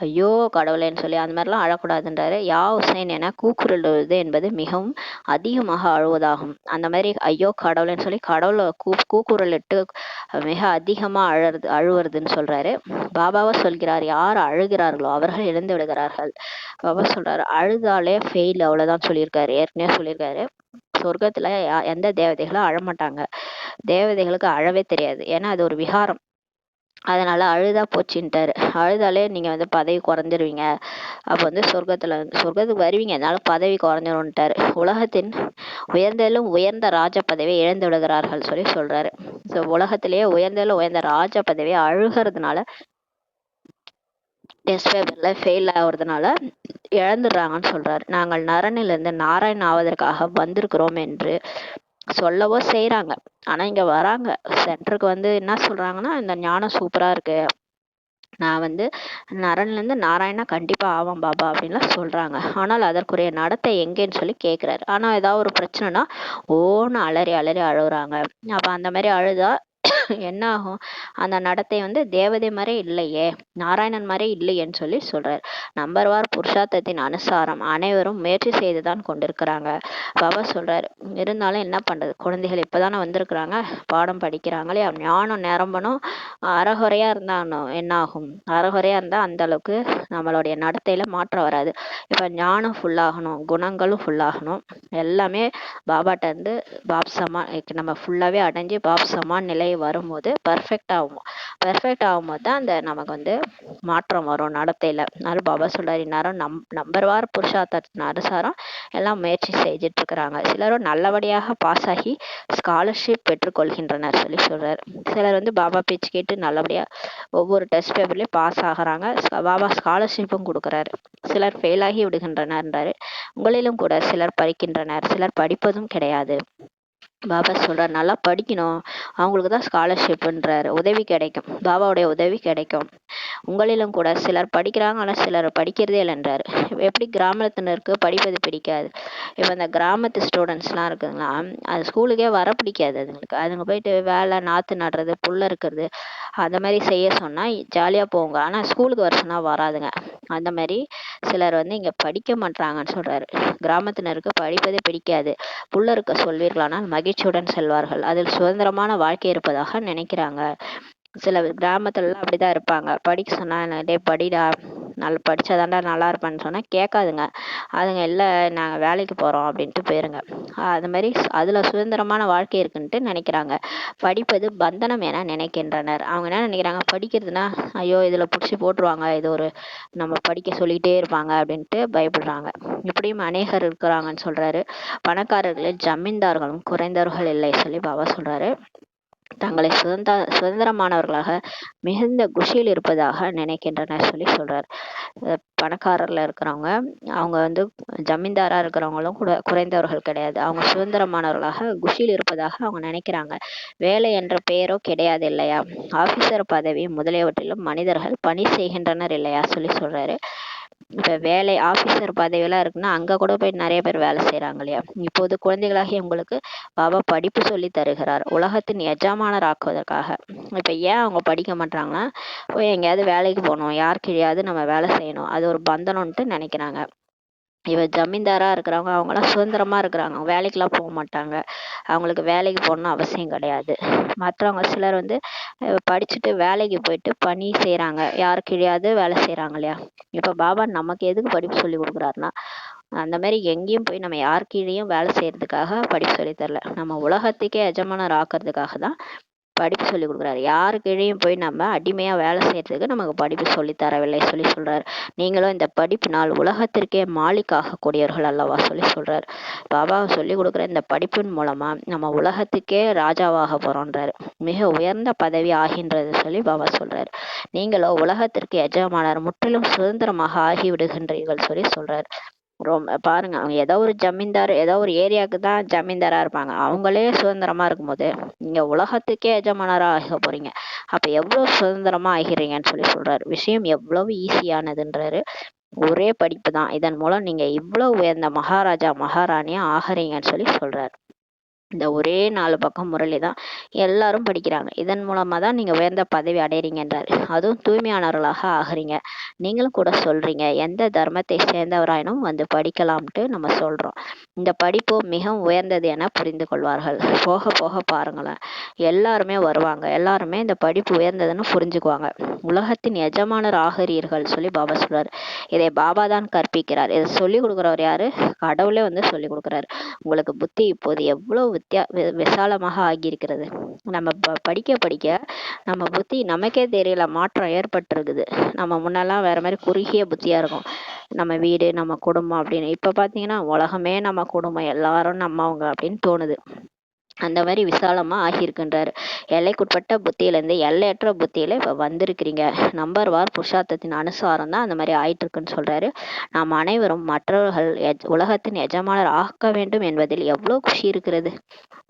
ஐயோ கடவுளேன்னு சொல்லி, அந்த மாதிரிலாம் அழக்கூடாதுன்றாரு. யா ஹுசைன் என கூக்குரலுவது என்பது மிகவும் அதிகமாக அழுவதாகும். அந்த மாதிரி ஐயோ கடவுளேன்னு சொல்லி கடவுளை கூக்குரலிட்டு மிக அதிகமா அழுவுறதுன்னு சொல்றாரு. பாபாவா சொல்கிறார், யார் அழுகிறார்களோ அவர்கள் இழந்து விடுகிறார்கள். பாபா சொல்றாரு, அழுதாலே ஃபெயில், அவ்வளவுதான் சொல்லியிருக்காரு. ஏற்கனவே சொல்லியிருக்காரு. சொர்க்கத்துல எந்த தேவதைகளும் அழமாட்டாங்க. தேவதைகளுக்கு அழவே தெரியாது. ஏன்னா அது ஒரு விகாரம். அதனால அழுதா போச்சுன்ட்டாரு. அழுதாலே நீங்க வந்து பதவி குறைஞ்சிருவீங்க. அப்ப வந்து சொர்க்கத்துக்கு வருவீங்க, அதனால பதவி குறைஞ்சிரும்ட்டாரு. உலகத்தின் உயர்ந்ததிலும் உயர்ந்த ராஜ பதவியை இழந்து விடுகிறார்கள் சொல்லி சொல்றாரு. ஸோ உலகத்திலேயே உயர்ந்ததிலும் உயர்ந்த ராஜ பதவியை அழுகிறதுனால, டெஸ்ட் பேப்பர்ல ஃபெயில் ஆகுறதுனால இழந்துடுறாங்கன்னு சொல்றாரு. நாங்கள் நரனிலிருந்து நாராயண் ஆவதற்காக வந்திருக்கிறோம் என்று சொல்லவோ செய்யறாங்க. ஆனா இங்க வராங்க சென்டருக்கு வந்து என்ன சொல்றாங்கன்னா, இந்த ஞானம் சூப்பரா இருக்கு, நான் வந்து நரன்ல இருந்து நாராயணா கண்டிப்பா ஆவான் பாபா அப்படின்லாம் சொல்றாங்க. ஆனால் அதற்குரிய நடத்தை எங்கேன்னு சொல்லி கேட்கிறாரு. ஆனா ஏதாவது ஒரு பிரச்சனைனா ஓன்னு அலறி அலறி அழுகுறாங்க. அப்ப அந்த மாதிரி அழுதா என்ன ஆகும், அந்த நடத்தை வந்து தேவதை மாதிரி இல்லையே, நாராயணன் மாதிரி இல்லையேன்னு சொல்லி சொல்றாரு. நம்பர்வார் புருஷார்த்தத்தின் அனுசாரம் அனைவரும் முயற்சி செய்துதான் கொண்டிருக்கிறாங்க. பாபா சொல்றாரு, இருந்தாலும் என்ன பண்றது, குழந்தைகள் இப்பதானே வந்திருக்கிறாங்க, பாடம் படிக்கிறாங்களே, ஞானம் நிரம்பணும். அறகுறையா இருந்தா என்ன ஆகும், அறகுறையா இருந்தா அந்த அளவுக்கு நம்மளுடைய நடத்தையில மாற்றம் வராது. இப்ப ஞானம் ஃபுல்லாகணும், குணங்களும் ஃபுல்லாகணும், எல்லாமே பாபாட்ட இருந்து பாப் சமான் நம்ம ஃபுல்லாவே அடைஞ்சு பாப் சமான் நிலை வரும்போது பர்ஃபெக்ட் ஆகும். பர்ஃபெக்ட் ஆகும்போது தான் அந்த நமக்கு வந்து மாற்றம் வரும் நடத்தையில. அதனால பாபா சொல்றாரு, இந்நேரம் நம்பர்வார் புருஷார்த்தத்தின் அனுசாரம் எல்லாம் முயற்சி செஞ்சுட்டு இருக்கிறாங்க. சிலரும் நல்லபடியாக பாஸ் ஆகி ஸ்காலர்ஷிப் பெற்றுக்கொள்கின்றனர் சொல்லி சொல்றாரு. சிலர் வந்து பாபா பேச்சு கேட்டு நல்லபடியா ஒவ்வொரு டெஸ்ட் பேப்பர்லயும் பாஸ் ஆகுறாங்க, பாபா ஸ்காலர்ஷிப்பும் கொடுக்குறாரு. சிலர் ஃபெயில் ஆகி விடுகின்றனர்ன்றாரு. உங்களிலும் கூட சிலர் படிக்கின்றனர், சிலர் படிப்பதும் கிடையாது. பாபா சொல்றாரு, நல்லா படிக்கணும், அவங்களுக்கு தான் ஸ்காலர்ஷிப்ன்றாரு, உதவி கிடைக்கும், பாபாவுடைய உதவி கிடைக்கும். உங்களிலும் கூட சிலர் படிக்கிறாங்க, ஆனால் சிலர் படிக்கிறதே இல்லைன்றாரு. எப்படி கிராமத்தினருக்கு படிப்பது பிடிக்காது, இப்போ இந்த கிராமத்து ஸ்டூடெண்ட்ஸ்லாம் இருக்குங்களா, அது ஸ்கூலுக்கே வர பிடிக்காது அதுங்களுக்கு. அதுங்க போயிட்டு வேலை, நாற்று நடுறது, புல் இருக்கிறது, அந்த மாதிரி செய்ய சொன்னால் ஜாலியாக போங்க, ஆனால் ஸ்கூலுக்கு வர சொன்னால் வராதுங்க. அந்த மாதிரி சிலர் வந்து இங்கே படிக்க மாட்டாங்கன்னு சொல்றாரு. கிராமத்தினருக்கு படிப்பதே பிடிக்காது, புல்ல இருக்க சொல்வீர்களானால் மகிழ்ச்சியுடன் செல்வார்கள், அதில் சுதந்திரமான வாழ்க்கை இருப்பதாக நினைக்கிறாங்க. சில கிராமத்துலலாம் அப்படிதான் இருப்பாங்க, படிக்க சொன்னா டே படிடா, நல்லா படிச்சாதாண்டா நல்லா இருப்பேன்னு சொன்னா கேட்காதுங்க. அதுங்க இல்லை நாங்கள் வேலைக்கு போறோம் அப்படின்ட்டு போயிருங்க. அது மாதிரி அதுல சுதந்திரமான வாழ்க்கை இருக்குன்ட்டு நினைக்கிறாங்க. படிப்பது பந்தனம் என நினைக்கின்றனர். அவங்க என்ன நினைக்கிறாங்க, படிக்கிறதுனா ஐயோ இதுல பிடிச்சி போட்டுருவாங்க, இது ஒரு நம்ம படிக்க சொல்லிட்டே இருப்பாங்க அப்படின்ட்டு பயப்படுறாங்க. இப்படியும் அநேகர் இருக்கிறாங்கன்னு சொல்றாரு. பணக்காரர்களில் ஜமீன்தார்களும் குறைந்தவர்கள் இல்லை சொல்லி பாபா சொல்றாரு. தங்களை சுதந்திரமானவர்களாக மிகுந்த குஷியில் இருப்பதாக நினைக்கின்றனர் சொல்லி சொல்றாரு. பணக்காரர்ல இருக்கிறவங்க, அவங்க வந்து ஜமீன்தாரா இருக்கிறவங்களும் கூட குறைந்தவர்கள் கிடையாது, அவங்க சுதந்திரமானவர்களாக குஷியில் இருப்பதாக அவங்க நினைக்கிறாங்க. வேலை என்ற பெயரோ கிடையாது இல்லையா, ஆபீசர் பதவி முதலியவற்றிலும் மனிதர்கள் பணி செய்கின்றனர் இல்லையா சொல்லி சொல்றாரு. இப்ப வேலை ஆபீசர் பதவியெல்லாம் இருக்குன்னா அங்க கூட போய் நிறைய பேர் வேலை செய்யறாங்க இல்லையா. இப்போது குழந்தைகளாகிய உங்களுக்கு பாபா படிப்பு சொல்லி தருகிறார், உலகத்தின் எஜமானர் ஆக்குவதற்காக. இப்ப ஏன் அவங்க படிக்க மாட்டாங்கன்னா, போய் எங்கேயாவது வேலைக்கு போகணும், யார் கீழயாவது நம்ம வேலை செய்யணும், அது ஒரு பந்தனம்ட்டு நினைக்கிறாங்க. இவ ஜமீன்தாரா இருக்கிறவங்க அவங்களாம் சுதந்திரமா இருக்கிறாங்க, வேலைக்கெல்லாம் போக மாட்டாங்க, அவங்களுக்கு வேலைக்கு போகணும்னு அவசியம் கிடையாது. மற்றவங்க சிலர் வந்து படிச்சுட்டு வேலைக்கு போயிட்டு பணி செய்யறாங்க, யாரு கீழயாவது வேலை செய்யறாங்க இல்லையா. இப்ப பாபா நமக்கு எதுக்கு படிப்பு சொல்லி கொடுக்குறாருன்னா, அந்த மாதிரி எங்கேயும் போய் நம்ம யார் கீழேயும் வேலை செய்யறதுக்காக படிப்பு சொல்லி தரல, நம்ம உலகத்துக்கே எஜமானர் ஆக்குறதுக்காக தான் படிப்பு சொல்லி கொடுக்குறாரு. யாரு கீழேயும் போய் நம்ம அடிமையா வேலை செய்யறதுக்கு நமக்கு படிப்பு சொல்லி தரவில்லை சொல்லி சொல்றாரு. நீங்களும் இந்த படிப்பினால் உலகத்திற்கே மாலிக்காக கூடியவர்கள் அல்லவா சொல்லி சொல்றாரு. பாபா சொல்லி கொடுக்குற இந்த படிப்பின் மூலமா நம்ம உலகத்துக்கே ராஜாவாக போறோன்றாரு, மிக உயர்ந்த பதவி ஆகின்றது சொல்லி பாபா சொல்றாரு. நீங்களோ உலகத்திற்கு எஜமானர், முற்றிலும் சுதந்திரமாக ஆகிவிடுகின்றீர்கள் சொல்லி சொல்றாரு. ரொம்ப பாருங்க, அவங்க ஏதோ ஒரு ஜமீன்தார், ஏதோ ஒரு ஏரியாவுக்கு தான் ஜமீன்தாரா இருப்பாங்க, அவங்களே சுதந்திரமா இருக்கும்போது நீங்க உலகத்துக்கே எஜமானரா ஆக போறீங்க, அப்ப எவ்வளவு சுதந்திரமா ஆகிறீங்கன்னு சொல்லி சொல்றாரு. விஷயம் எவ்வளவு ஈஸியானதுன்றாரு. ஒரே படிப்பு தான், இதன் மூலம் நீங்க இவ்வளவு உயர்ந்த மகாராஜா மகாராணியா ஆகிறீங்கன்னு சொல்லி சொல்றாரு. இந்த ஒரே 4 பக்கம் முரளி தான் எல்லாரும் படிக்கிறாங்க, இதன் மூலமா தான் நீங்க உயர்ந்த பதவி அடைறீங்கன்றாரு. அதுவும் தூய்மையானவர்களாக ஆகுறீங்க. நீங்களும் கூட சொல்றீங்க, எந்த தர்மத்தை சேர்ந்தவராயினும் வந்து படிக்கலாம்ட்டு நம்ம சொல்றோம். இந்த படிப்பு மிகவும் உயர்ந்தது என புரிந்து கொள்வார்கள். போக போக பாருங்களேன், எல்லாருமே வருவாங்க, எல்லாருமே இந்த படிப்பு உயர்ந்ததுன்னு புரிஞ்சுக்குவாங்க. உலகத்தின் எஜமானர் ஆகிறீர்கள் சொல்லி பாபா சொல்றாரு. இதை பாபா தான் கற்பிக்கிறார். இதை சொல்லி கொடுக்குறவர் யாரு, கடவுளே வந்து சொல்லி கொடுக்குறாரு. உங்களுக்கு புத்தி இப்போது எவ்வளவு விசாலமாக ஆகியிருக்கிறது. நம்ம படிக்க படிக்க நம்ம புத்தி நமக்கே தெரியல மாற்றம் ஏற்பட்டிருக்குது. நம்ம முன்னெல்லாம் வேற மாதிரி குறுகிய புத்தியா இருக்கும், நம்ம வீடு நம்ம குடும்பம் அப்படின்னு. இப்ப பாத்தீங்கன்னா உலகமே நம்ம குடும்பம், எல்லாரும் நம்மவங்க அப்படின்னு தோணுது. அந்த மாதிரி விசாலமா ஆகியிருக்கின்றாரு. எல்லைக்குட்பட்ட புத்தியிலேருந்து எல்லையற்ற புத்தியில இப்ப வந்திருக்கிறீங்க. நம்பர்வார் புருஷார்த்தத்தின் அனுசாரம் தான் அந்த மாதிரி ஆயிட்டு இருக்குன்னு சொல்றாரு. நாம் அனைவரும் மற்றவர்கள் உலகத்தின் எஜமானர் ஆக்க வேண்டும் என்பதில் எவ்வளவு குஷி இருக்கிறது.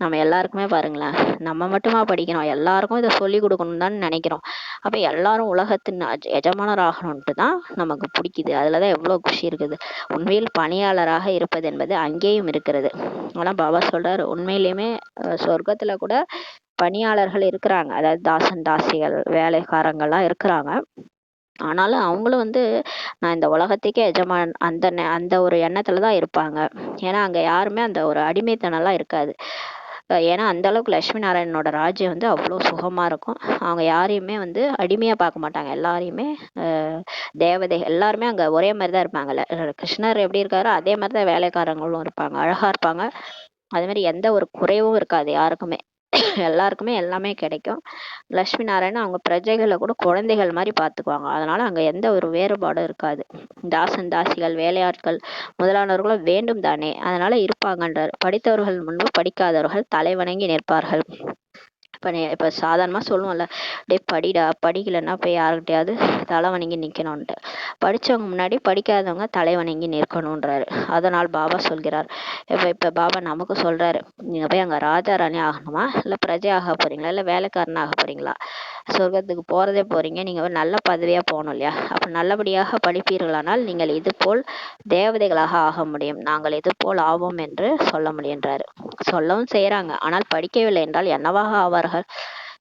நம்ம எல்லாருக்குமே பாருங்களேன், நம்ம மட்டுமா படிக்கிறோம், எல்லாருக்கும் இதை சொல்லி கொடுக்கணும்னு தான் நினைக்கிறோம். அப்ப எல்லாரும் உலகத்தின் எஜமானர் ஆகணும்ட்டு தான் நமக்கு பிடிக்குது, அதுலதான் எவ்வளவு குஷி இருக்குது. உண்மையில் பணியாளராக இருப்பது என்பது அங்கேயும் இருக்கிறது. ஆனா பாபா சொல்றாரு, உண்மையிலுமே சொர்க்கத்துல கூட பணியாளர்கள் இருக்கிறாங்க, அதாவது தாசன் தாசிகள் வேலைக்காரங்கள்லாம் இருக்கிறாங்க. ஆனாலும் அவங்களும் வந்து நான் இந்த உலகத்துக்கே எஜமான் அந்த ஒரு எண்ணத்துல தான் இருப்பாங்க. ஏன்னா அங்க யாருமே அந்த ஒரு அடிமைத்தனம்லாம் இருக்காது. ஏன்னா அந்த அளவுக்கு லட்சுமி நாராயணனோட ராஜ்யம் வந்து அவ்வளோ சுகமா இருக்கும். அவங்க யாரையுமே வந்து அடிமையா பார்க்க மாட்டாங்க. எல்லாரையுமே தேவதை எல்லாருமே அங்க ஒரே மாதிரி தான் இருப்பாங்கல்ல. கிருஷ்ணர் எப்படி இருக்காரோ அதே மாதிரி தான் வேலைக்காரங்களும் இருப்பாங்க. அழகா இருப்பாங்க. அதே மாதிரி எந்த ஒரு குறைவும் இருக்காது யாருக்குமே. எல்லாருக்குமே எல்லாமே கிடைக்கும். லட்சுமி நாராயணன் அவங்க பிரஜைகளை கூட குழந்தைகள் மாதிரி பார்த்துக்குவாங்க. அதனால அங்க எந்த ஒரு வேறுபாடும் இருக்காது. தாசன் தாசிகள் வேலையாட்கள் முதலானவர்களும் வேண்டும் தானே, அதனால இருப்பாங்கன்றார். படித்தவர்கள் முன்பு படிக்காதவர்கள் தலை வணங்கி நிற்பார்கள். இப்போ சாதாரணமாக சொல்லுவோம்ல, டேய் படிடா, படிக்கலைன்னா போய் யாருக்கிட்டையாவது தலை வணங்கி நிற்கணுன்ட்டு. படித்தவங்க முன்னாடி படிக்காதவங்க தலை வணங்கி நிற்கணுன்றாரு. அதனால் பாபா சொல்கிறார், இப்போ பாபா நமக்கு சொல்கிறாரு, நீங்கள் போய் அங்கே ராஜா ராணி ஆகணுமா, இல்லை பிரஜை ஆக போகிறீங்களா, இல்லை வேலைக்காரன் ஆக போகிறீங்களா, சொர்க்கத்துக்கு போகிறதே போகிறீங்க, நீங்கள் நல்ல பதவியாக போகணும் இல்லையா, அப்போ நல்லபடியாக படிப்பீர்களானால் நீங்கள் இது போல் தேவதைகளாக ஆக முடியும், நாங்கள் இது போல் ஆவோம் என்று சொல்ல முடியுன்றாரு. சொல்லவும் செய்கிறாங்க, ஆனால் படிக்கவில்லை என்றால் என்னவாக ஆவார்கள்.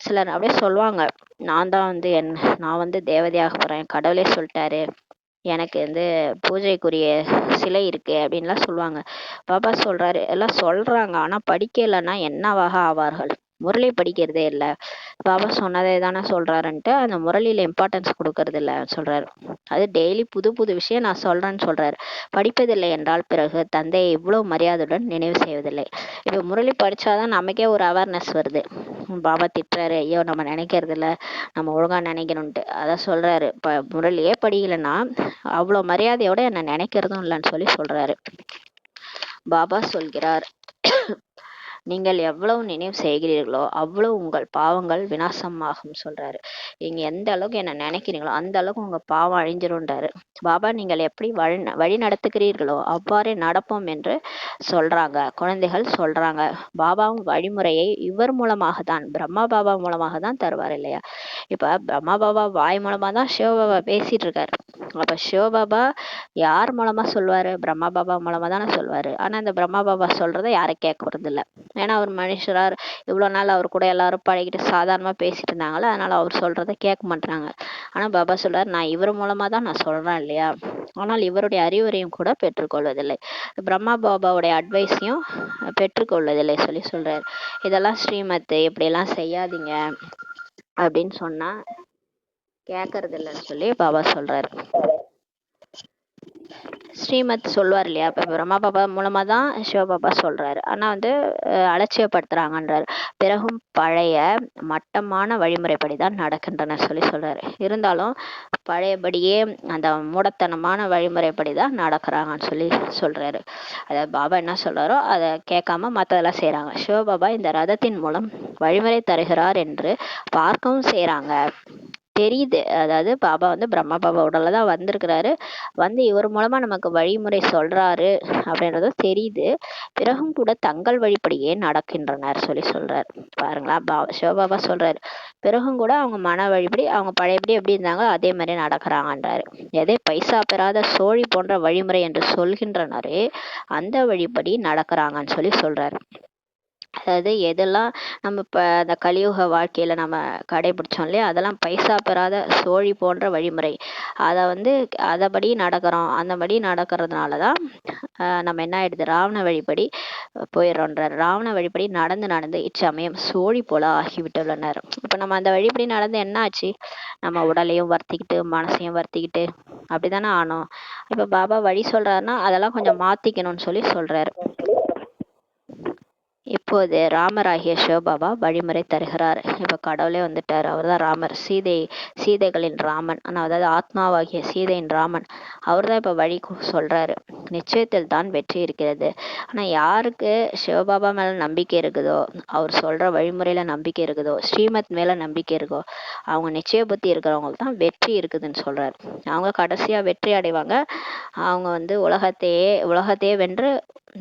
சிலர் அப்படியே சொல்லுவாங்க, நான் வந்து தேவதையாக போகிறேன், கடவுளே சொல்லிட்டாரு, எனக்கு வந்து பூஜைக்குரிய சிலை இருக்கு அப்படின்லாம் சொல்லுவாங்க. பாபா சொல்றாரு, எல்லாம் சொல்றாங்க, ஆனா படிக்கலைன்னா என்னவாக ஆவார்கள். முரளி படிக்கிறதே இல்லை, பாபா சொன்னதே தானே சொல்றாருன்ட்டு அந்த முரளியில இம்பார்ட்டன்ஸ் கொடுக்கறது இல்லை சொல்றாரு. அது டெய்லி புது புது விஷயம் நான் சொல்றேன்னு சொல்றாரு. படிப்பதில்லை என்றால் பிறகு தந்தையை இவ்வளவு மரியாதையுடன் நினைவு செய்வதில்லை. இப்போ முரளி படிச்சாதான் நமக்கே ஒரு அவேர்னஸ் வருது. பாபா திட்டுறாரு, ஐயோ நம்ம நினைக்கிறது இல்லை, நம்ம ஒழுங்கா நினைக்கணும்ட்டு. அதான் சொல்றாரு, முரளியே படிக்கலைன்னா அவ்வளோ மரியாதையோட என்ன நினைக்கிறதும் இல்லைன்னு சொல்லி சொல்றாரு. பாபா சொல்கிறார், நீங்கள் எவ்வளவு நினைவு செய்கிறீர்களோ அவ்வளவு உங்கள் பாவங்கள் விநாசமாகும் சொல்றாரு. நீங்க எந்த அளவுக்கு என்ன நினைக்கிறீங்களோ அந்த அளவுக்கு உங்க பாவம் அழிஞ்சிரும்ன்றாரு. பாபா நீங்கள் எப்படி வழி நடத்துகிறீர்களோ அவ்வாறே நடப்போம் என்று சொல்றாங்க. குழந்தைகள் சொல்றாங்க. பாபாவும் வழிமுறையை இவர் மூலமாக தான், பிரம்மா பாபா மூலமாக தான் தருவார் இல்லையா. இப்ப பிரம்மா பாபா வாய் மூலமா தான் சிவபாபா பேசிட்டு இருக்காரு. அப்ப சிவபாபா யார் மூலமா சொல்லுவாரு, பிரம்மா பாபா மூலமா தானே சொல்லுவாரு. ஆனா இந்த பிரம்மா பாபா சொல்றதை யாரும் கேட்க போறது இல்லை. ஏன்னா அவர் மனுஷரார், இவ்வளவு நாள் அவர் கூட எல்லாரும் பழகிட்டு சாதாரணமா பேசிட்டு இருந்தாங்களே, அதனால அவர் சொல்றதை கேட்க மாட்டாங்க. ஆனா பாபா சொல்றாரு, நான் இவர் மூலமா தான் நான் சொல்றேன் இல்லையா, ஆனால் இவருடைய அறிவுரையும் கூட பெற்றுக்கொள்வதில்லை, பிரம்மா பாபாவுடைய அட்வைஸையும் பெற்றுக்கொள்வதில்லை சொல்லி சொல்றாரு. இதெல்லாம் ஸ்ரீமத், இப்படியெல்லாம் செய்யாதீங்க அப்படின்னு சொன்னா கேட்கறது இல்லைன்னு சொல்லி பாபா சொல்றாரு. ஸ்ரீமத் சொல்லுவார் இல்லையா, இப்போ பிரம்மா பாபா மூலமா தான் சிவபாபா சொல்றாரு. ஆனா வந்து அலட்சியப்படுத்துறாங்கன்றாரு. பிறகும் பழைய மட்டமான வழிமுறைப்படி தான் நடக்கின்றன சொல்லி சொல்றாரு. இருந்தாலும் பழையபடியே அந்த மூடத்தனமான வழிமுறைப்படி தான் நடக்கிறாங்கன்னு சொல்லி சொல்றாரு. அதாவது பாபா என்ன சொல்றாரோ அதை கேட்காம மற்றதெல்லாம் செய்யறாங்க. சிவபாபா இந்த ரதத்தின் மூலம் வழிமுறை தருகிறார் என்று பார்க்கவும் செய்யறாங்க, தெரியுது. அதாவது பாபா வந்து பிரம்மா பாபா உடல்ல தான் வந்திருக்கிறாரு, வந்து இவர் மூலமா நமக்கு வழிமுறை சொல்றாரு அப்படின்றதும் தெரியுது. பிறகும் கூட தங்கள் வழிப்படியே நடக்கின்றனர் சொல்லி சொல்றாரு. பாருங்களா, சிவபாபா சொல்றாரு, பிறகும் கூட அவங்க மன வழிபடி அவங்க பழையபடி எப்படி இருந்தாங்க அதே மாதிரி நடக்கிறாங்கன்றாரு. எதை பைசா பெறாத சோழி போன்ற வழிமுறை என்று சொல்கின்றனரே அந்த வழிபடி நடக்கிறாங்கன்னு சொல்லி சொல்றாரு. அதாவது எதெல்லாம் நம்ம இப்போ அந்த கலியுக வாழ்க்கையில நம்ம கடைபிடிச்சோம் இல்லையா, அதெல்லாம் பைசா பெறாத சோழி போன்ற வழிமுறை. அதை வந்து அதைபடி நடக்கிறோம், அந்தபடி நடக்கிறதுனால தான் நம்ம என்ன ஆயிடுது, ராவண வழிபடி போயிடுறோன்றார். ராவண வழிபடி நடந்து நடந்து இச்சமயம் சோழி போல ஆகிவிட்டுள்ளனர். இப்போ நம்ம அந்த வழிபடி நடந்து என்ன ஆச்சு, நம்ம உடலையும் வருத்திக்கிட்டு மனசையும் வருத்திக்கிட்டு அப்படிதானே ஆனோம். இப்போ பாபா வழி சொல்றாருன்னா அதெல்லாம் கொஞ்சம் மாத்திக்கணும்னு சொல்லி சொல்றாரு. இப்போது ராமராகிய சிவபாபா வழிமுறை தருகிறார். இப்போ கடவுளே வந்துட்டார், அவர் தான் ராமர், சீதைகளின் ராமன், ஆனால் அதாவது ஆத்மாவாகிய சீதையின் ராமன். அவர் தான் இப்போ வழி சொல்றாரு. நிச்சயத்தில் தான் வெற்றி இருக்கிறது. ஆனால் யாருக்கு சிவபாபா மேல நம்பிக்கை இருக்குதோ, அவர் சொல்ற வழிமுறையில நம்பிக்கை இருக்குதோ, ஸ்ரீமத் மேல நம்பிக்கை இருக்கோ, அவங்க நிச்சய புத்தி இருக்கிறவங்களுக்கு தான் வெற்றி இருக்குதுன்னு சொல்றாரு. அவங்க கடைசியா வெற்றி அடைவாங்க. அவங்க வந்து உலகத்தையே வென்று,